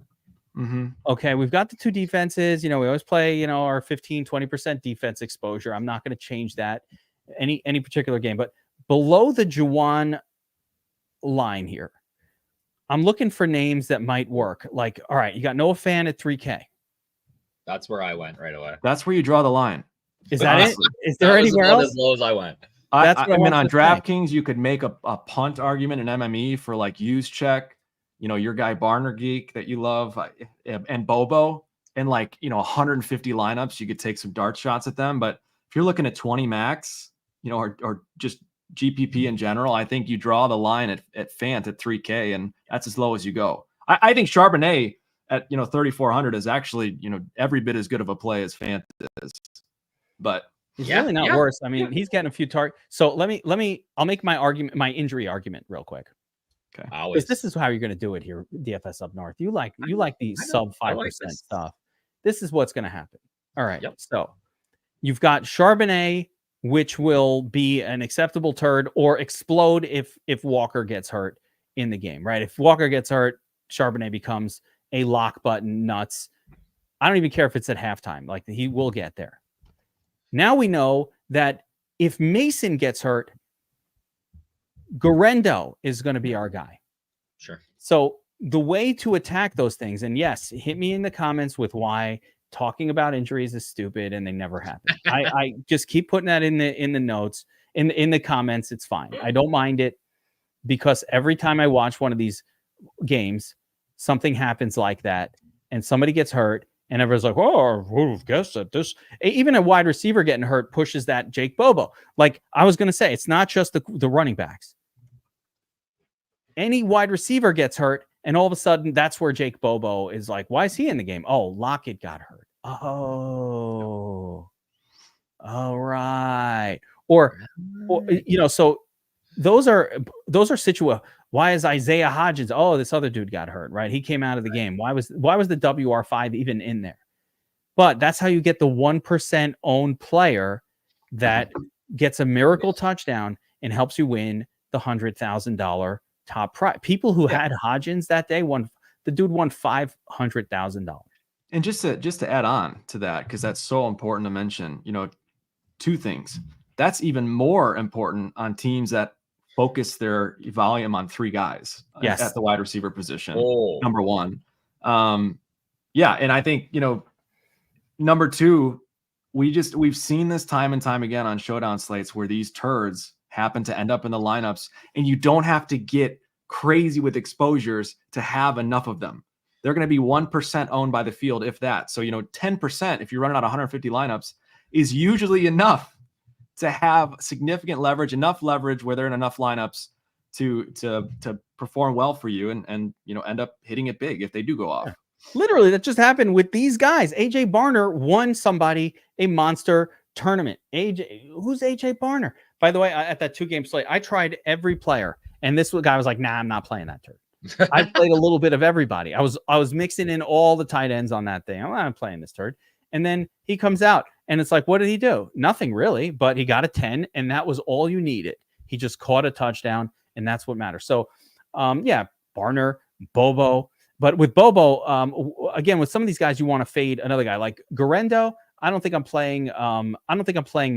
S2: Mm-hmm.
S1: Okay, we've got the two defenses. We always play, our 15-20% defense exposure. I'm not going to change that any particular game. But below the Juwan line here, I'm looking for names that might work. Like, all right, you got Noah Fan at 3K.
S3: That's where I went right away.
S2: That's where you draw the line.
S1: Is that it? Is there anywhere else?
S3: As low as I went.
S2: I mean, on DraftKings, you could make a punt argument in MME for like use check. Your guy Barner Geek that you love, and Bobo, and 150 lineups, you could take some dart shots at them. But if you're looking at 20 max, or just GPP in general, I think you draw the line at Fant at 3K, and that's as low as you go. I think Charbonnet at 3,400 is actually every bit as good of a play as Fant is, but
S1: he's really not worse. I mean, he's getting a few targets. So I'll make my injury argument real quick.
S2: Okay.
S1: This is how you're going to do it here, DFS Up North. You like the sub 5% stuff. This is what's going to happen. All right.
S3: Yep.
S1: So you've got Charbonnet, which will be an acceptable turd or explode if Walker gets hurt in the game, right? If Walker gets hurt, Charbonnet becomes a lock button nuts. I don't even care if it's at halftime. Like, he will get there. Now we know that if Mason gets hurt, Garendo is going to be our guy.
S3: Sure.
S1: So the way to attack those things, and yes, hit me in the comments with why talking about injuries is stupid and they never happen. I just keep putting that in the notes, in the comments. It's fine. I don't mind it, because every time I watch one of these games, something happens like that and somebody gets hurt and everyone's like, oh, who guessed that this, even a wide receiver getting hurt pushes that Jake Bobo. Like I was going to say, it's not just the running backs. Any wide receiver gets hurt, and all of a sudden, that's where Jake Bobo is like, why is he in the game? Oh, Lockett got hurt. Oh, all right. Or so those are situations. Why is Isaiah Hodgins? Oh, this other dude got hurt, right? He came out of the game. Why was the WR5 even in there? But that's how you get the 1% owned player that gets a miracle touchdown and helps you win the $100,000 top prize. People who had Hodgins that day the dude won $500,000.
S2: And just to add on to that, because that's so important to mention, two things. That's even more important on teams that focus their volume on three guys at the wide receiver position. Number one. And I think, number two, we've seen this time and time again on Showdown slates where these turds happen to end up in the lineups, and you don't have to get crazy with exposures to have enough of them. They're going to be 1% owned by the field, if that. So, 10%, if you're running out 150 lineups, is usually enough to have significant leverage, enough leverage where they're in enough lineups to perform well for you and end up hitting it big if they do go off.
S1: Literally, that just happened with these guys. AJ Barner won somebody a monster tournament. Who's AJ Barner? By the way, at that 2-game slate, I tried every player, and this guy was like, "Nah, I'm not playing that turd." I played a little bit of everybody. I was mixing in all the tight ends on that thing. I'm not playing this turd. And then he comes out, and it's like, what did he do? Nothing really, but he got a 10, and that was all you needed. He just caught a touchdown, and that's what matters. So, Barner, Bobo. But with Bobo, again, with some of these guys, you want to fade another guy like Garendo. I don't think I'm playing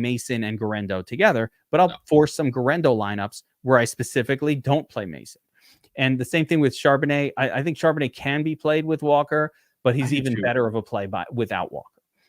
S1: Mason and Garendo together, but I'll force some Garendo lineups where I specifically don't play Mason. And the same thing with Charbonnet. I think Charbonnet can be played with Walker, but he's even better of a play without Walker.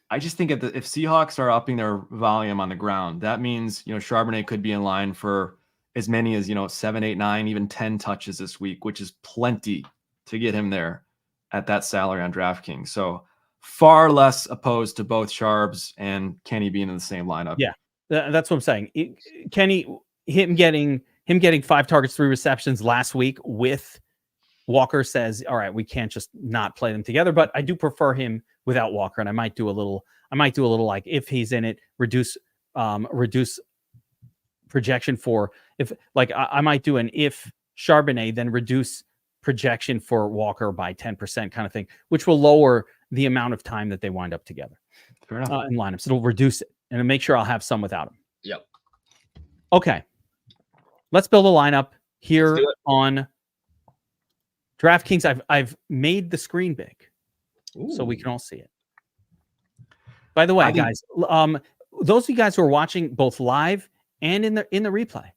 S2: I just think if Seahawks are upping their volume on the ground, that means Charbonnet could be in line for as many as, 7, 8, 9, even 10 touches this week, which is plenty to get him there at that salary on DraftKings. So far less opposed to both Sharps and Kenny being in the same lineup.
S1: Yeah, that's what I'm saying. Kenny, him getting 5 targets, 3 receptions last week with Walker says, all right, we can't just not play them together, but I do prefer him without Walker. And I might do a little like, if he's in it, reduce projection for, if like, I might do an if Charbonnet, then reduce projection for Walker by 10% kind of thing, which will lower the amount of time that they wind up together in lineups. It'll reduce it and it'll make sure I'll have some without him.
S3: Yep.
S1: Okay. Let's build a lineup here on DraftKings. I've made the screen big. So we can all see it. By the way, guys, those of you guys who are watching both live and in the replay,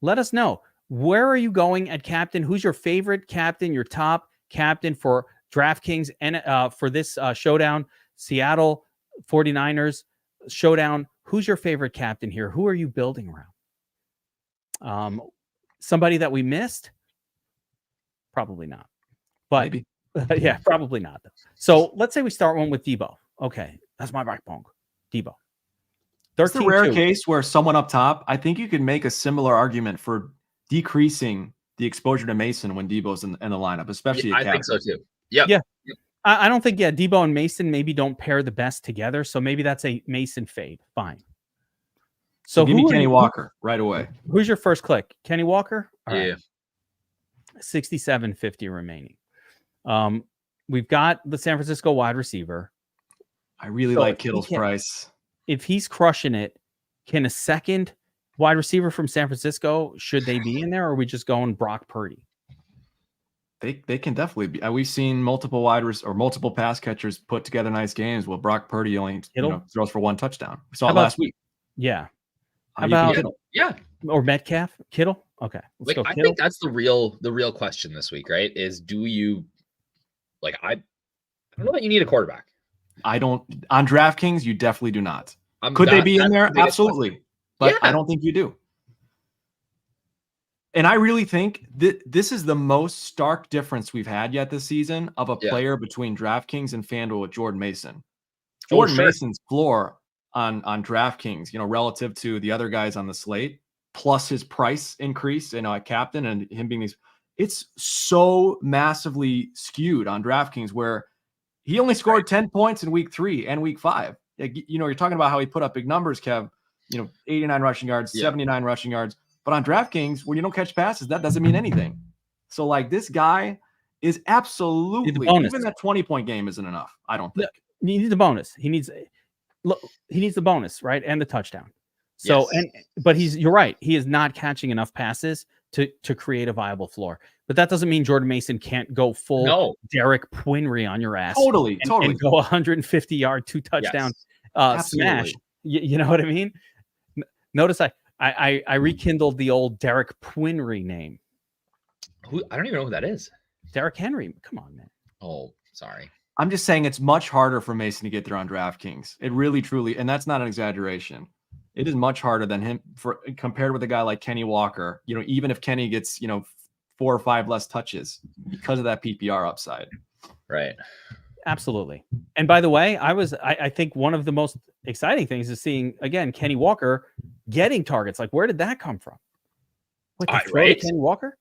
S1: let us know, where are you going at captain? Who's your favorite captain, your top captain for DraftKings and for this showdown, Seattle 49ers showdown? Who's your favorite captain here? Who are you building around? Somebody that we missed? Probably not. But maybe. Yeah, probably not. So let's say we start one with Debo. Okay, that's my backbone. Debo.
S2: It's the rare case where someone up top, I think you could make a similar argument for decreasing the exposure to Mason when Debo's in the lineup, especially
S3: I think so too. Yep.
S1: Yeah. I don't think, Debo and Mason maybe don't pair the best together. So maybe that's a Mason fade. Fine.
S2: So give me Kenny Walker right away.
S1: Who's your first click? Kenny Walker?
S3: All right.
S1: 67.50 remaining. We've got the San Francisco wide receiver.
S2: I really like Kittle's price.
S1: If he's crushing it, can a second wide receiver from San Francisco, should they be in there, or are we just going Brock Purdy?
S2: They can definitely be. We've seen multiple multiple pass catchers put together nice games. Well, Brock Purdy only throws for 1 touchdown. We saw it last week.
S1: Yeah.
S2: How about
S3: Kittle? Yeah.
S1: Or Metcalf? Kittle? Okay.
S3: I think that's the real question this week, right? Is do you I don't know that you need a quarterback.
S2: I don't. On DraftKings, you definitely do not. Could they be in there? Absolutely. But I don't think you do. And I really think that this is the most stark difference we've had yet this season of a player between DraftKings and FanDuel with Jordan Mason. Jordan Mason's floor on DraftKings, relative to the other guys on the slate, plus his price increase, at captain and him being it's so massively skewed on DraftKings where he only scored 10 points in week 3 and week 5. You're talking about how he put up big numbers, Kev, 89 rushing yards, 79 rushing yards. But on DraftKings, when you don't catch passes, that doesn't mean anything. So this guy is absolutely, even that 20-point game isn't enough. I don't think.
S1: He needs a bonus. He needs the bonus, right? And the touchdown. So, but you're right. He is not catching enough passes to create a viable floor. But that doesn't mean Jordan Mason can't go full Derek Quinry on your ass.
S2: Totally.
S1: And go 150-yard, 2 touchdown smash. You know what I mean? Notice I rekindled the old Derek Quinry name.
S3: I don't even know who that is.
S1: Derek Henry. Come on, man.
S3: Oh, sorry.
S2: I'm just saying it's much harder for Mason to get there on DraftKings. It really, truly, and that's not an exaggeration. It is much harder than him compared with a guy like Kenny Walker. Even if Kenny gets 4 or 5 less touches because of that PPR upside.
S3: Right.
S1: Absolutely. And by the way, I think one of the most exciting things is seeing again Kenny Walker getting targets. Where did that come from? Kenny Walker?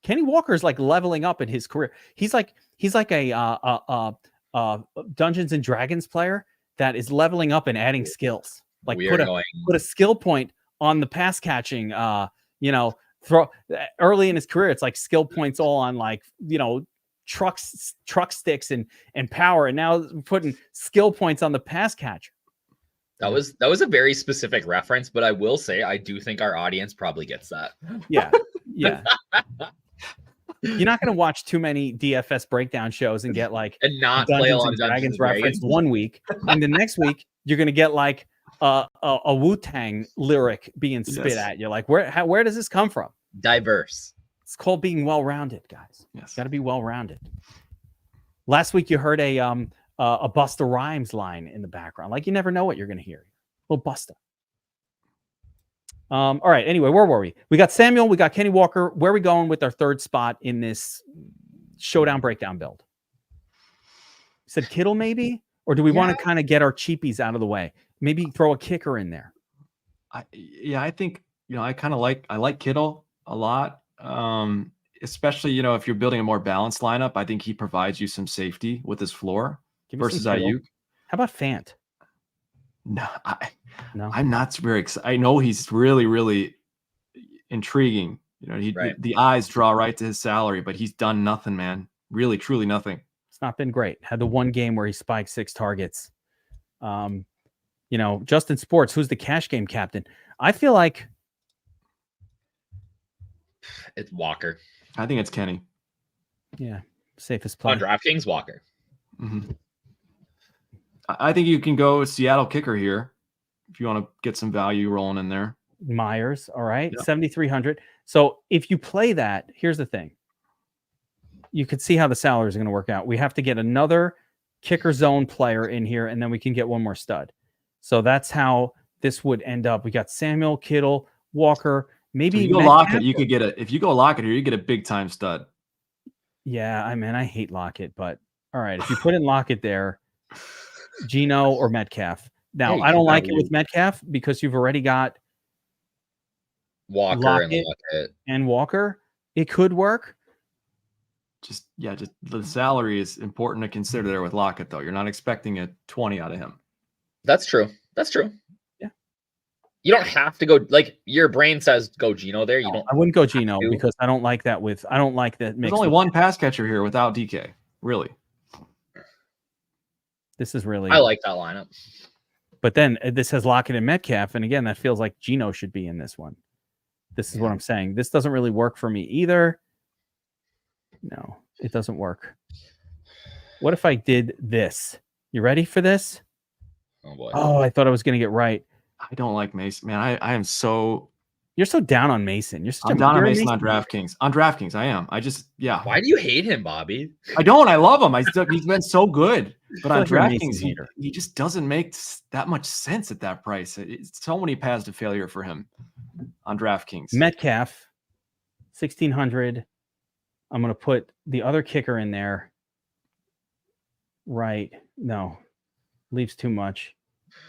S1: Kenny Walker is leveling up in his career. He's like a Dungeons and Dragons player that is leveling up and adding skills. Put a skill point on the pass catching. Throw early in his career. It's skill points all on truck sticks and power, and now putting skill points on the pass catcher.
S3: That was a very specific reference, but I will say I do think our audience probably gets that.
S1: Yeah. You're not going to watch too many DFS breakdown shows and get
S3: and not play on
S1: Dragons reference one week, and the next week you're going to get a Wu-Tang lyric being spit at you. Where does this come from?
S3: Diverse.
S1: It's called being well-rounded, guys.
S2: Yes,
S1: got to be well-rounded. Last week you heard a Busta Rhymes line in the background. You never know what you're going to hear. Well, Busta. All right. Anyway, where were we? We got Samuel. We got Kenny Walker. Where are we going with our third spot in this showdown breakdown build? You said Kittle, maybe? Or do we want to kind of get our cheapies out of the way? Maybe throw a kicker in there.
S2: I think, I like Kittle a lot. Especially, if you're building a more balanced lineup, I think he provides you some safety with his floor versus Ayuk.
S1: How about Fant?
S2: No,
S1: No,
S2: I'm not very excited. I know he's really, really intriguing. The eyes draw right to his salary, but he's done nothing, man. Really, truly nothing.
S1: It's not been great. Had the one game where he spiked 6 targets. Justin Sports, who's the cash game captain? I feel like
S3: it's Walker.
S2: I think it's Kenny.
S1: Yeah, safest play.
S3: On DraftKings, Walker.
S2: Mm-hmm. I think you can go Seattle kicker here if you want to get some value rolling in there.
S1: Myers, all right,
S2: Yep.
S1: 7,300. So if you play that, here's the thing. You could see how the salaries are going to work out. We have to get another kicker zone player in here, and then we can get one more stud. So that's how this would end up. We got Samuel, Kittle, Walker, maybe.
S2: So you go Lockett. You could get if you go Lockett here, you get a big time stud.
S1: Yeah, I hate Lockett, but all right. If you put in Lockett there, Geno or Metcalf. Now,
S3: Hey,
S1: I don't like it with Metcalf because you've already got
S3: Walker and Lockett.
S1: And Walker. It could work.
S2: Just the salary is important to consider there with Lockett, though. You're not expecting a 20 out of him.
S3: That's true.
S1: Yeah.
S3: You don't have to go, like, your brain says go Geno there. You don't.
S1: I wouldn't go Geno because I don't like that I don't like that mix.
S2: There's only one pass catcher here without DK. Really.
S1: This is really.
S3: I like that lineup.
S1: But then this has Lockett and Metcalf, and again, that feels like Geno should be in this one. This is what I'm saying. This doesn't really work for me either. No, it doesn't work. What if I did this? You ready for this?
S3: Oh boy.
S1: Oh, I thought I was going to get right.
S2: I don't like Mason, man. I am so.
S1: You're so down on Mason.
S2: I'm down on Mason on DraftKings. On DraftKings, I am.
S3: Why do you hate him, Bobby?
S2: I don't. I love him. He's been so good. But on
S1: like
S2: DraftKings, he just doesn't make that much sense at that price. It's so many paths to failure for him on DraftKings.
S1: Metcalf, 1,600. I'm going to put the other kicker in there. Right. No. Leaves too much.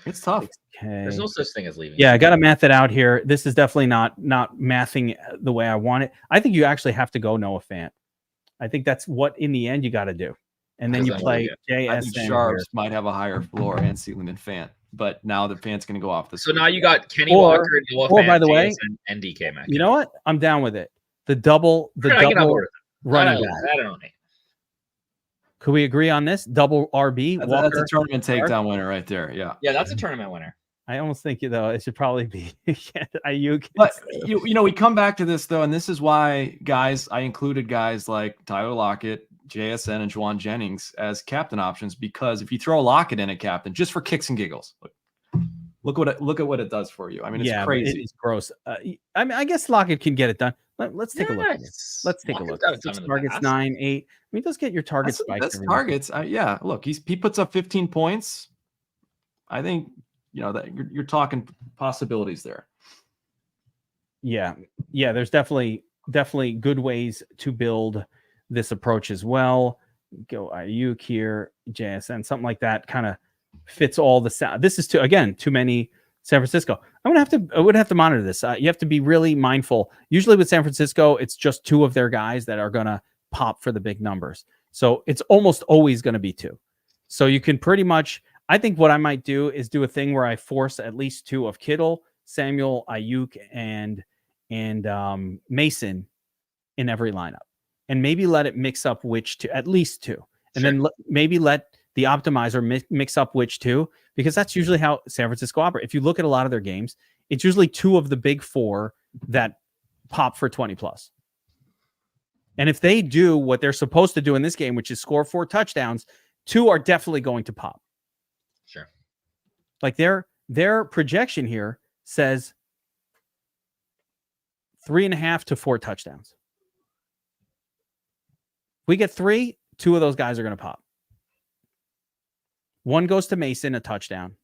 S2: It's tough.
S1: Okay.
S3: There's no such thing as leaving.
S1: Yeah, I got to math it out here. This is definitely not mathing the way I want it. I think you actually have to go Noah Fant. I think that's what in the end you got to do. And then you play JSN.
S2: I think Sharps might have a higher floor and ceiling than Fant, but now the Fant's going to go off the.
S3: So now you got Kenny Walker and Noah Fant,
S1: by the way,
S3: and DK Metcalf.
S1: You know what? I'm down with it. The double running back.
S3: I don't know.
S1: Could we agree on this? Double RB.
S2: That's a tournament takedown winner right there. Yeah.
S3: Yeah, that's a tournament winner.
S1: I almost think though it should probably be Ayuk.
S2: But we come back to this though, and this is why I included guys like Tyler Lockett, JSN, and Juwan Jennings as captain options, because if you throw Lockett in at captain just for kicks and giggles, look at what it does for you. I mean, it's crazy.
S1: It's gross. I guess Lockett can get it done. Let's take a look. Let's take a look. 6 targets, 9, 8. I mean, let's get your target spikes.
S2: That's targets. Look, he puts up 15 points. I think that you're talking possibilities there.
S1: Yeah. There's definitely good ways to build this approach as well. Go Ayuk here, JSN, something like that kind of fits all the sound. This is too many San Francisco. I would have to monitor this. You have to be really mindful. Usually with San Francisco, it's just 2 of their guys that are going to pop for the big numbers. So it's almost always going to be 2. So you can pretty much, I think what I might do is do a thing where I force at least 2 of Kittle, Samuel, Ayuk, and Mason in every lineup, and maybe let it mix up which 2, at least 2, and then maybe let the optimizer mix up which 2, because that's usually how San Francisco operates. If you look at a lot of their games, it's usually 2 of the big 4 that pop for 20 plus. And if they do what they're supposed to do in this game, which is score 4 touchdowns, 2 are definitely going to pop.
S3: Sure.
S1: Like their projection here says 3.5 to 4 touchdowns. If we get 3, 2 of those guys are going to pop. 1 goes to Mason, a touchdown.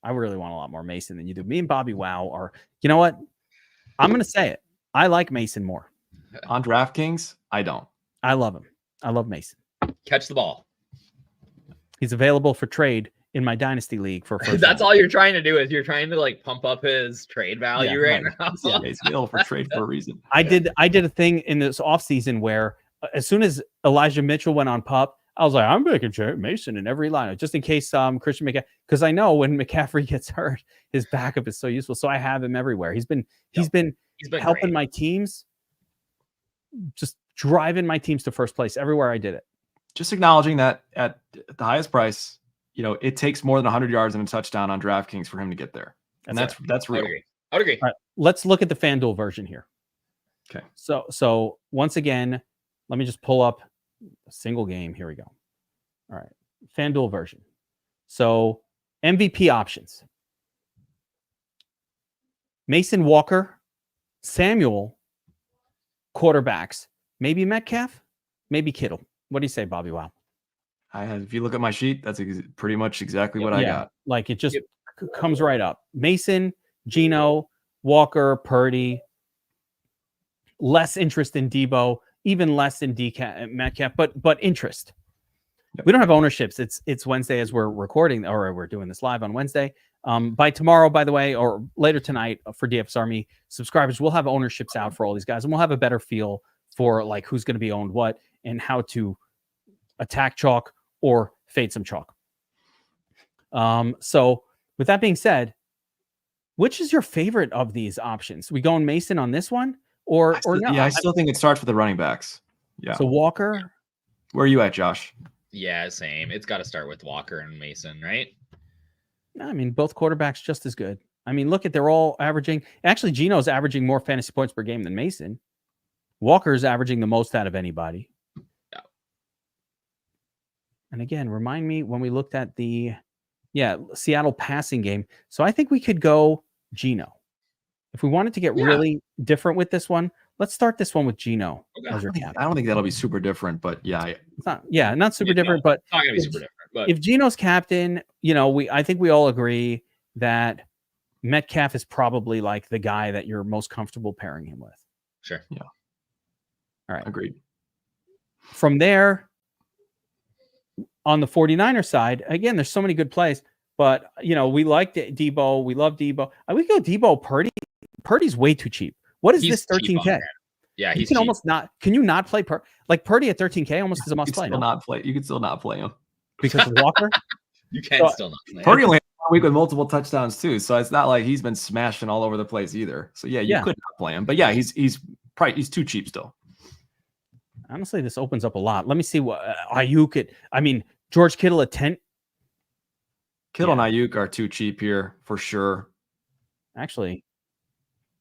S1: I really want a lot more Mason than you do. Me and Bobbywow are, you know what? I'm going to say it. I like Mason more.
S2: On DraftKings, I don't.
S1: I love him. I love Mason.
S3: Catch the ball.
S1: He's available for trade in my dynasty league for first.
S3: That's all you're trying to do is you're trying to like pump up his trade value right now.
S2: Yeah, he's available for trade for a reason.
S1: I did a thing in this offseason where as soon as Elijah Mitchell went on PUP, I was like, I'm making Mason in every lineup just in case Christian McCaffrey, because I know when McCaffrey gets hurt, his backup is so useful. So I have him everywhere. He's been helping
S3: great.
S1: my teams, just driving my teams to first place everywhere I did it.
S2: Just acknowledging that at the highest price, it takes more than 100 yards and a touchdown on DraftKings for him to get there. And that's real.
S3: I would agree.
S1: All right, let's look at the FanDuel version here.
S2: Okay.
S1: So once again, let me just pull up a single game. Here we go. All right. FanDuel version. So MVP options. Mason, Walker, Samuel, quarterbacks. Maybe Metcalf, maybe Kittle. What do you say, Bobbywow?
S2: If you look at my sheet, that's pretty much exactly what I got.
S1: Like it just comes right up. Mason, Geno, Walker, Purdy. Less interest in Debo, even less in Metcalf, but interest. Yep. We don't have ownerships. It's Wednesday as we're recording, or we're doing this live on Wednesday. By tomorrow, by the way, or later tonight for DFS Army subscribers, we'll have ownerships out for all these guys, and we'll have a better feel for like who's going to be owned what and how to attack chalk or fade some chalk. So with that being said, which is your favorite of these options? We going Mason on this one or no?
S2: Yeah, I still think it starts with the running backs. Yeah.
S1: So Walker.
S2: Where are you at, Josh?
S3: Yeah, same. It's got to start with Walker and Mason, right?
S1: I mean, both quarterbacks just as good. I mean, look at they're all averaging. Actually, Geno's averaging more fantasy points per game than Mason. Walker's averaging the most out of anybody.
S3: Yeah.
S1: And again, remind me when we looked at the Seattle passing game. So I think we could go Geno. If we wanted to get really different with this one, let's start this one with Geno.
S2: Okay. I don't think that'll be super different, but
S1: it's not super different. But
S3: it's not gonna be super different. But
S1: if Geno's captain, I think we all agree that Metcalf is probably like the guy that you're most comfortable pairing him with.
S3: Sure.
S2: Yeah.
S1: All right.
S2: Agreed.
S1: From there, on the 49er side, again, there's so many good plays, but we like Debo. We love Debo. We go Debo Purdy. Purdy's way too cheap. What is this 13K?
S3: Yeah,
S1: you can almost not. Can you not play Purdy at 13K? Almost is a must play.
S2: You can still not play him
S1: because of Walker.
S3: You can still not play.
S2: Purdy only had a week with multiple touchdowns too, so it's not like he's been smashing all over the place either. So you could not play him, but he's too cheap still.
S1: Honestly, this opens up a lot. Let me see what Ayuk. George Kittle at 10.
S2: Kittle and Ayuk are too cheap here for sure.
S1: Actually,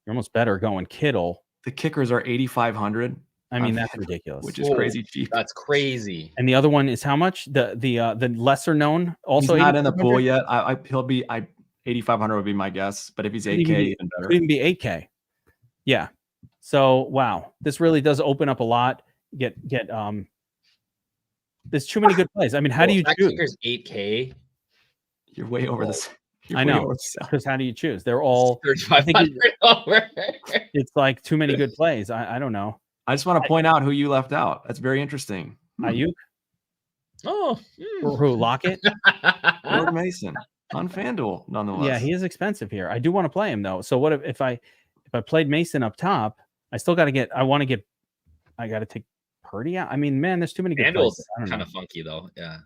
S1: you're almost better going Kittle.
S2: The kickers are 8,500.
S1: That's ridiculous.
S2: Which is crazy cheap.
S3: That's crazy.
S1: And the other one is how much? The lesser known also.
S2: He's not in the pool yet. He'll be 8,500 would be my guess. But if he's 8K, even better.
S1: Could even be 8K. Yeah. So wow, this really does open up a lot. There's too many good plays. How do you choose?
S3: Kicker's 8K.
S2: You're way over this.
S1: I know, because how do you choose? They're all
S3: 3,500 over.
S1: It's like too many good plays. I don't know.
S2: I just want to point out who you left out. That's very interesting.
S1: Ayuk.
S3: Oh,
S1: or who? Lockett.
S2: Or Mason on FanDuel, nonetheless.
S1: Yeah, he is expensive here. I do want to play him though. So what if I played Mason up top? I still got to get. I got to take Purdy out. there's too many good plays.
S3: FanDuel's kind of funky though. Yeah.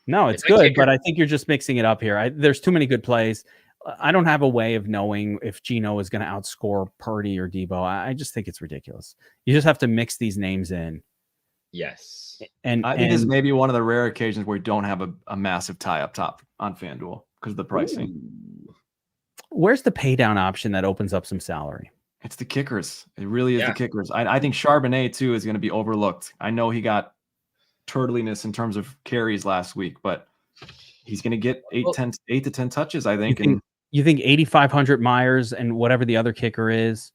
S1: No, it's good, but I think you're just mixing it up here. There's too many good plays. I don't have a way of knowing if Geno is going to outscore Purdy or Debo. I just think it's ridiculous. You just have to mix these names in.
S3: Yes.
S1: And
S2: I think this is maybe one of the rare occasions where you don't have a massive tie up top on FanDuel because of the pricing.
S1: Ooh. Where's the pay down option that opens up some salary?
S2: It's the kickers. It really is the kickers. I think Charbonnet too is going to be overlooked. I know he got turtliness in terms of carries last week, but he's going to get 8 to 10 touches, I think.
S1: You think 8,500 Myers and whatever the other kicker is?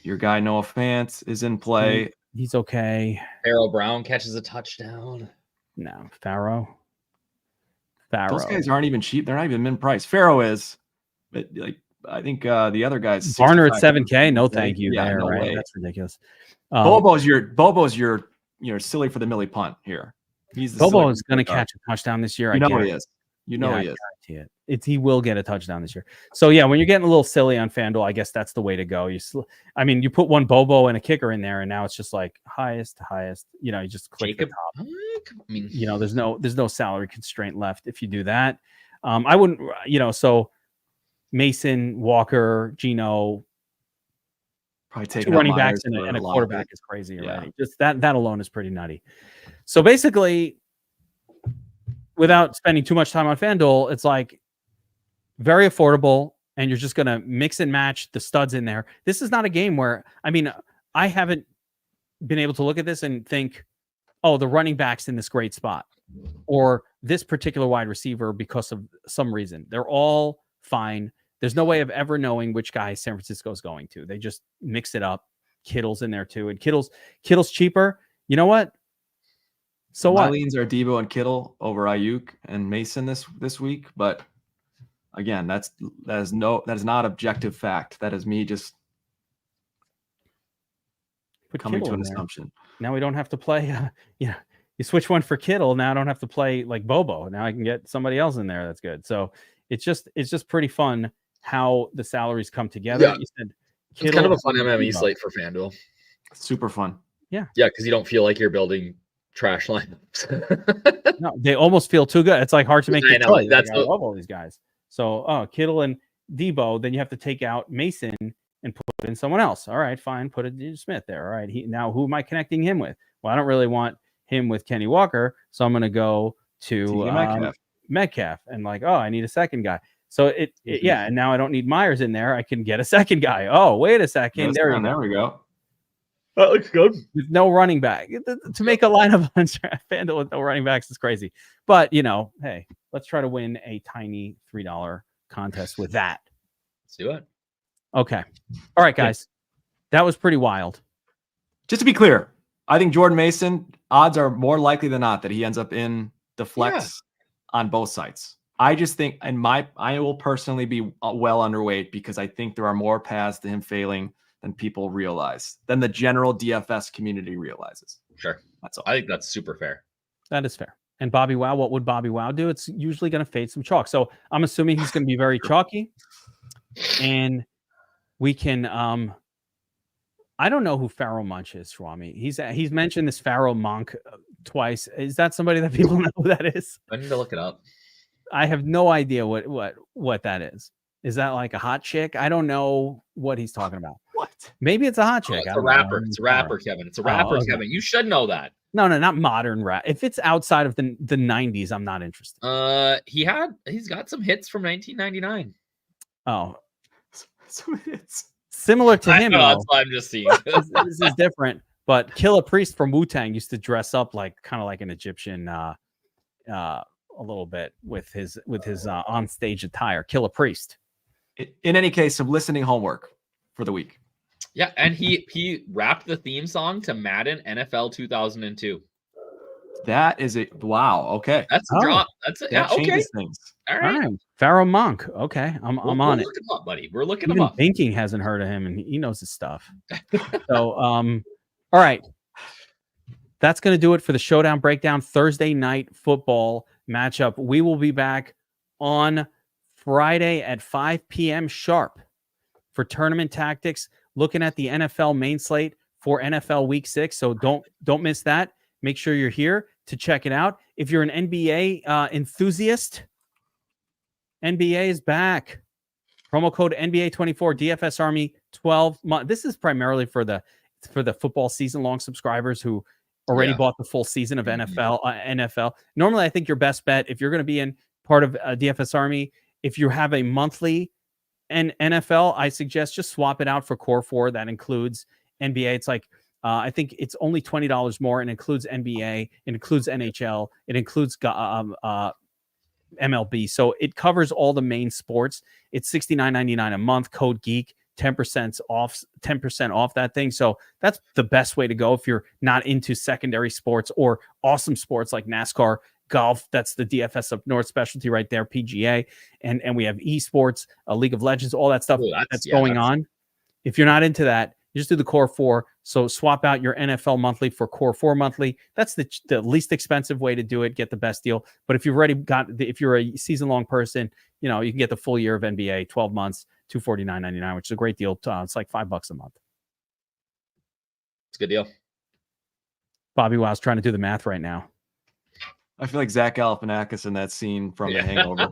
S2: Your guy Noah Fant is in play.
S1: He's okay.
S3: Pharaoh Brown catches a touchdown.
S1: No, Pharaoh.
S2: Those guys aren't even cheap. They're not even min price. Pharaoh is, but like I think the other guy's
S1: Barner at
S2: 65.
S1: $7K. No, thank you.
S2: Yeah,
S1: there,
S2: no
S1: right?
S2: way.
S1: That's ridiculous.
S2: Bobo's your silly for the millie punt here. He's the
S1: Bobo
S2: silly
S1: is going to
S2: guard.
S1: catch a touchdown this year.
S2: You
S1: I
S2: know
S1: guarantee.
S2: he is. You know he is.
S1: Guarantee it. He will get a touchdown this year. So yeah, when you're getting a little silly on FanDuel, I guess that's the way to go. You put one Bobo and a kicker in there, and now it's just like highest. You just click the top.
S3: I mean,
S1: there's no salary constraint left if you do that. I wouldn't. So Mason, Walker, Geno,
S2: probably
S1: two
S2: taking
S1: running backs and a quarterback is crazy already.
S2: Yeah.
S1: Just that alone is pretty nutty. So basically, without spending too much time on FanDuel, it's like very affordable, and you're just going to mix and match the studs in there. This is not a game where, I haven't been able to look at this and think, oh, the running back's in this great spot, or this particular wide receiver because of some reason. They're all fine. There's no way of ever knowing which guy San Francisco is going to. They just mix it up. Kittle's in there too, and Kittle's cheaper. You know what? So
S2: my
S1: what?
S2: leans are Debo and Kittle over Ayuk and Mason this week, but again, that is not objective fact. That is me just coming
S1: Kittle
S2: to an
S1: there.
S2: assumption.
S1: Now we don't have to play. You switch one for Kittle. Now I don't have to play like Bobo. Now I can get somebody else in there. That's good. So it's just pretty fun how the salaries come together.
S3: Yeah.
S1: You said
S3: Kittle, it's kind of a fun MME slate for FanDuel.
S2: Super fun.
S1: Yeah,
S3: because you don't feel like you're building trash lineups.
S1: No, they almost feel too good. It's like hard to make the choice.
S3: That's
S1: I love all these guys. So Kittle and Debo, then you have to take out Mason and put in someone else. All right, fine. Put a Smith there. All right. Now who am I connecting him with? Well, I don't really want him with Kenny Walker, so I'm going to go to Metcalf and I need a second guy. So yeah, and now I don't need Myers in there. I can get a second guy. Oh, wait a second. There
S2: we go.
S3: That looks good.
S1: With no running back. To make a lineup on FanDuel with no running backs is crazy. But hey, let's try to win a tiny $3 contest with that.
S3: Let's do it.
S1: Okay. All right, guys. That was pretty wild.
S2: Just to be clear, I think Jordan Mason, odds are more likely than not that he ends up in the flex on both sites. I just think, I will personally be well underweight because I think there are more paths to him failing than people realize, than the general DFS community realizes.
S3: Sure.
S2: That's all.
S3: I think that's super fair.
S1: That is fair. And Bobbywow, what would Bobbywow do? It's usually going to fade some chalk. So I'm assuming he's going to be very chalky. And we can, I don't know who Pharaoh Munch is, Swami. He's mentioned this Pharaoh Monk twice. Is that somebody that people know who that is?
S3: I need to look it up.
S1: I have no idea what that is. Is that like a hot chick? I don't know what he's talking about.
S2: What?
S1: Maybe it's a hot chick.
S3: It's a rapper. It's a rapper, Kevin. It's a rapper, okay. Kevin. You should know that.
S1: No, not modern rap. If it's outside of the 90s, I'm not interested.
S3: He's got some hits from 1999.
S1: Oh,
S2: some hits.
S1: Similar to him.
S3: That's what I'm just seeing.
S1: This is different. But Killer Priest from Wu-Tang used to dress up kind of like an Egyptian, a little bit with his on stage attire. Killer Priest.
S2: In any case, some listening homework for the week.
S3: Yeah, and he rapped the theme song to Madden NFL 2002.
S2: That is a wow. Okay,
S3: that's a drop. That's okay.
S2: Things.
S3: All right.
S1: Pharaoh Monk. Okay, I'm on it.
S3: Look him up, buddy. We're looking
S1: Even
S3: him up.
S1: Thinking hasn't heard of him, and he knows his stuff. So, all right. That's going to do it for the Showdown Breakdown Thursday night football matchup. We will be back on Friday at 5 p.m. sharp for tournament tactics, looking at the NFL main slate for NFL Week 6. So don't miss that. Make sure you're here to check it out. If you're an NBA enthusiast, NBA is back. Promo code NBA24, DFS Army 12 months. This is primarily for the football season long subscribers who already bought the full season of NFL. Normally, I think your best bet, if you're going to be in part of DFS Army, if you have a monthly NFL, I suggest just swap it out for Core 4. That includes NBA. It's like, I think it's only $20 more and includes NBA. It includes NHL. It includes MLB. So it covers all the main sports. It's $69.99 a month. Code Geek, 10% off that thing. So that's the best way to go if you're not into secondary sports or awesome sports like NASCAR. golf. That's the DFS up north specialty right there, PGA. And we have esports, League of Legends, all that stuff that's going on. If you're not into that, you just do the Core 4. So swap out your NFL monthly for Core 4 monthly. That's the least expensive way to do it. Get the best deal. But if you've already if you're a season-long person, you can get the full year of NBA, 12 months, $249.99, which is a great deal. It's like $5 a month.
S3: It's a good deal.
S1: Bobbywow trying to do the math right now.
S2: I feel like Zach Galifianakis in that scene from The Hangover.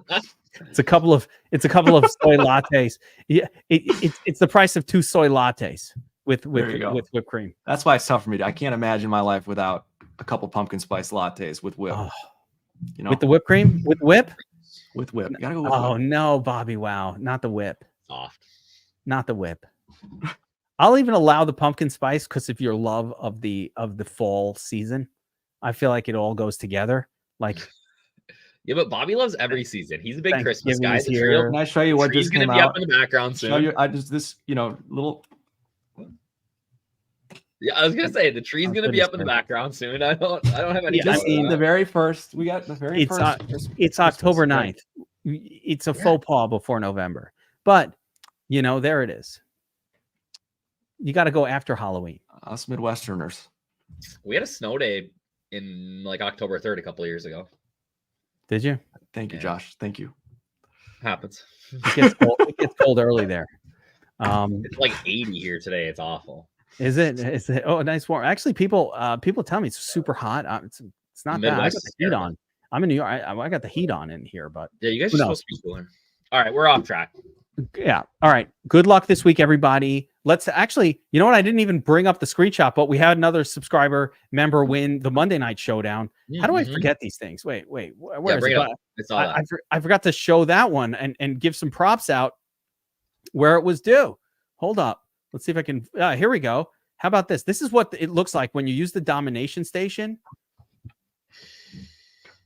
S1: It's a couple of soy lattes. Yeah, it's the price of 2 soy lattes with whipped cream.
S2: That's why it's tough for me. I can't imagine my life without a couple pumpkin spice lattes with whip.
S1: With the whipped cream, with whip.
S2: With whip. You gotta go with
S1: whip. No, Bobbywow, not the whip.
S3: Soft.
S1: Not the whip. I'll even allow the pumpkin spice because of your love of the fall season. I feel like it all goes together. Like,
S3: yeah, but Bobby loves every season. He's a big Christmas guy.
S2: Can I show you what just came out?
S3: Be up in the background soon.
S2: Show you, little.
S3: Yeah, I was gonna say the tree's gonna be up in the background soon. I don't have any.
S2: The very first. We got the very first.
S1: It's October 9th. It's a faux pas before November, but there it is. You got to go after Halloween.
S2: Us Midwesterners.
S3: We had a snow day in like October 3rd a couple of years ago.
S1: Did you?
S2: Thank you, Josh. Thank you.
S3: Happens.
S1: It gets cold early there.
S3: It's like 80 here today. It's awful.
S1: Is it? Oh, nice warm. Actually, people tell me it's super hot. It's not that. I got the heat on. I'm in New York. I got the heat on in here, but
S3: yeah, you guys are supposed to be cooler. All right, we're off track.
S1: Yeah. All right. Good luck this week, everybody. Let's actually, you know what? I didn't even bring up the screenshot, but we had another subscriber member win the Monday Night Showdown. How do I forget these things? Wait. Where is it?
S3: It's all
S1: I forgot to show that one and give some props out where it was due. Hold up. Let's see if I can. Here we go. How about this? This is what it looks like when you use the domination station.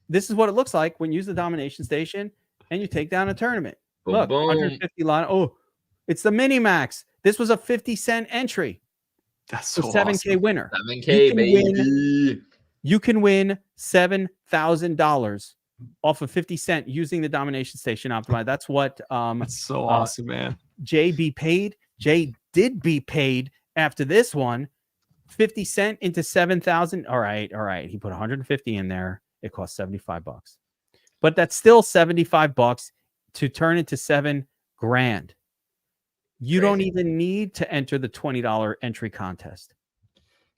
S1: This is what it looks like when you use the domination station and you take down a tournament.
S3: Boom,
S1: Look,
S3: boom.
S1: 150 line. Oh, it's the mini max. This was a 50-cent entry.
S2: That's so
S1: 7K
S2: awesome.
S1: winner.
S3: 7K, baby.
S1: You can win $7,000 off of 50 cent using the domination station optimizer. That's what
S2: that's so awesome, man.
S1: Jay did be paid after this one. 50 cent into 7,000. All right. He put 150 in there. It cost $75. But that's still $75 to turn into $7,000. You don't even need to enter the $20 entry contest.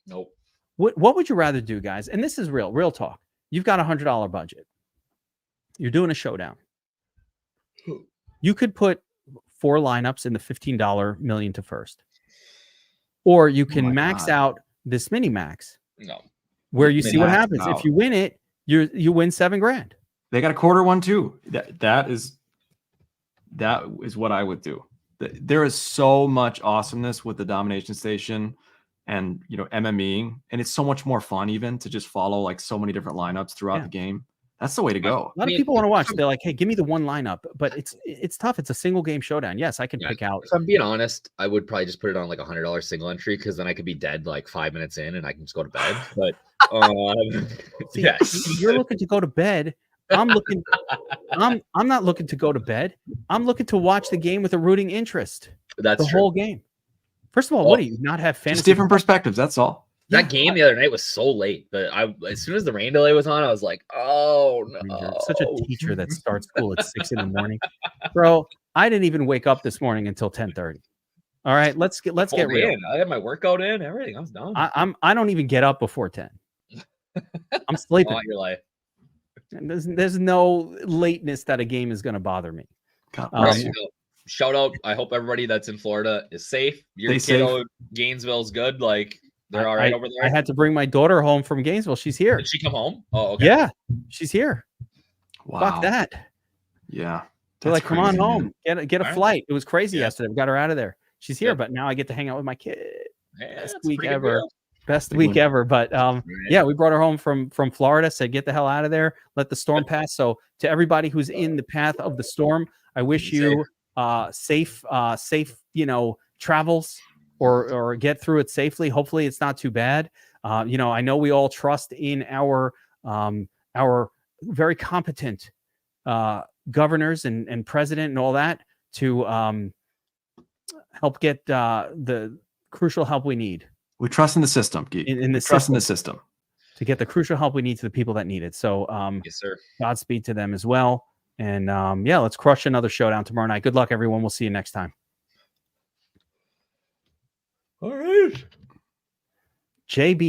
S3: Nope.
S1: What would you rather do, guys? And this is real talk. You've got $100 budget. You're doing a showdown. You could put 4 lineups in the $15 million to first. Or you can max out this mini max.
S3: No.
S1: Where you see what happens. If you win it, you win $7,000.
S2: They got a quarter one too. That is what I would do. There is so much awesomeness with the domination station and MMEing, and it's so much more fun even to just follow like so many different lineups throughout the game. That's the way to go.
S1: A lot of people want to watch. They're like, hey, give me the one lineup, but it's tough. It's a single game showdown. Yes, I can pick out.
S3: If I'm being honest, I would probably just put it on like $100 single entry because then I could be dead like 5 minutes in and I can just go to bed. But
S1: yes, you're looking to go to bed. I'm not looking to go to bed. I'm looking to watch the game with a rooting interest.
S3: That's
S1: the whole game. First of all, what do you not have fantasy?
S2: Just different perspectives. That's all.
S3: That game the other night was so late that as soon as the rain delay was on, I was like, oh no.
S1: You're such a teacher that starts school at 6 a.m. Bro, I didn't even wake up this morning until 10:30. All right, let's get real.
S3: I had my workout in, everything. I was done.
S1: I don't even get up before 10. I'm sleeping.
S3: All your life.
S1: And there's no lateness that a game is going to bother me.
S3: Shout out. I hope everybody that's in Florida is safe. Your kiddo, Gainesville's good. Like they're all right over there.
S1: I had to bring my daughter home from Gainesville. She's here.
S3: Did she come home? Oh, okay.
S1: Yeah, she's here.
S2: Wow.
S1: Fuck that.
S2: Yeah.
S1: They're like, come on home. Get a flight. It was crazy yesterday. We got her out of there. She's here, but now I get to hang out with my kid. Best week ever. Best week ever. But yeah, we brought her home from Florida. Said, get the hell out of there. Let the storm pass. So to everybody who's in the path of the storm, I wish you safe, travels or get through it safely. Hopefully it's not too bad. I know we all trust in our very competent governors and president and all that to help get the crucial help we need.
S2: We trust in the system, Geek.
S1: In the
S2: trust
S1: system,
S2: in the system
S1: to get the crucial help we need to the people that need it. So
S3: Yes, sir.
S1: Godspeed to them as well. And yeah, let's crush another showdown tomorrow night. Good luck, everyone. We'll see you next time.
S3: All right.
S1: JB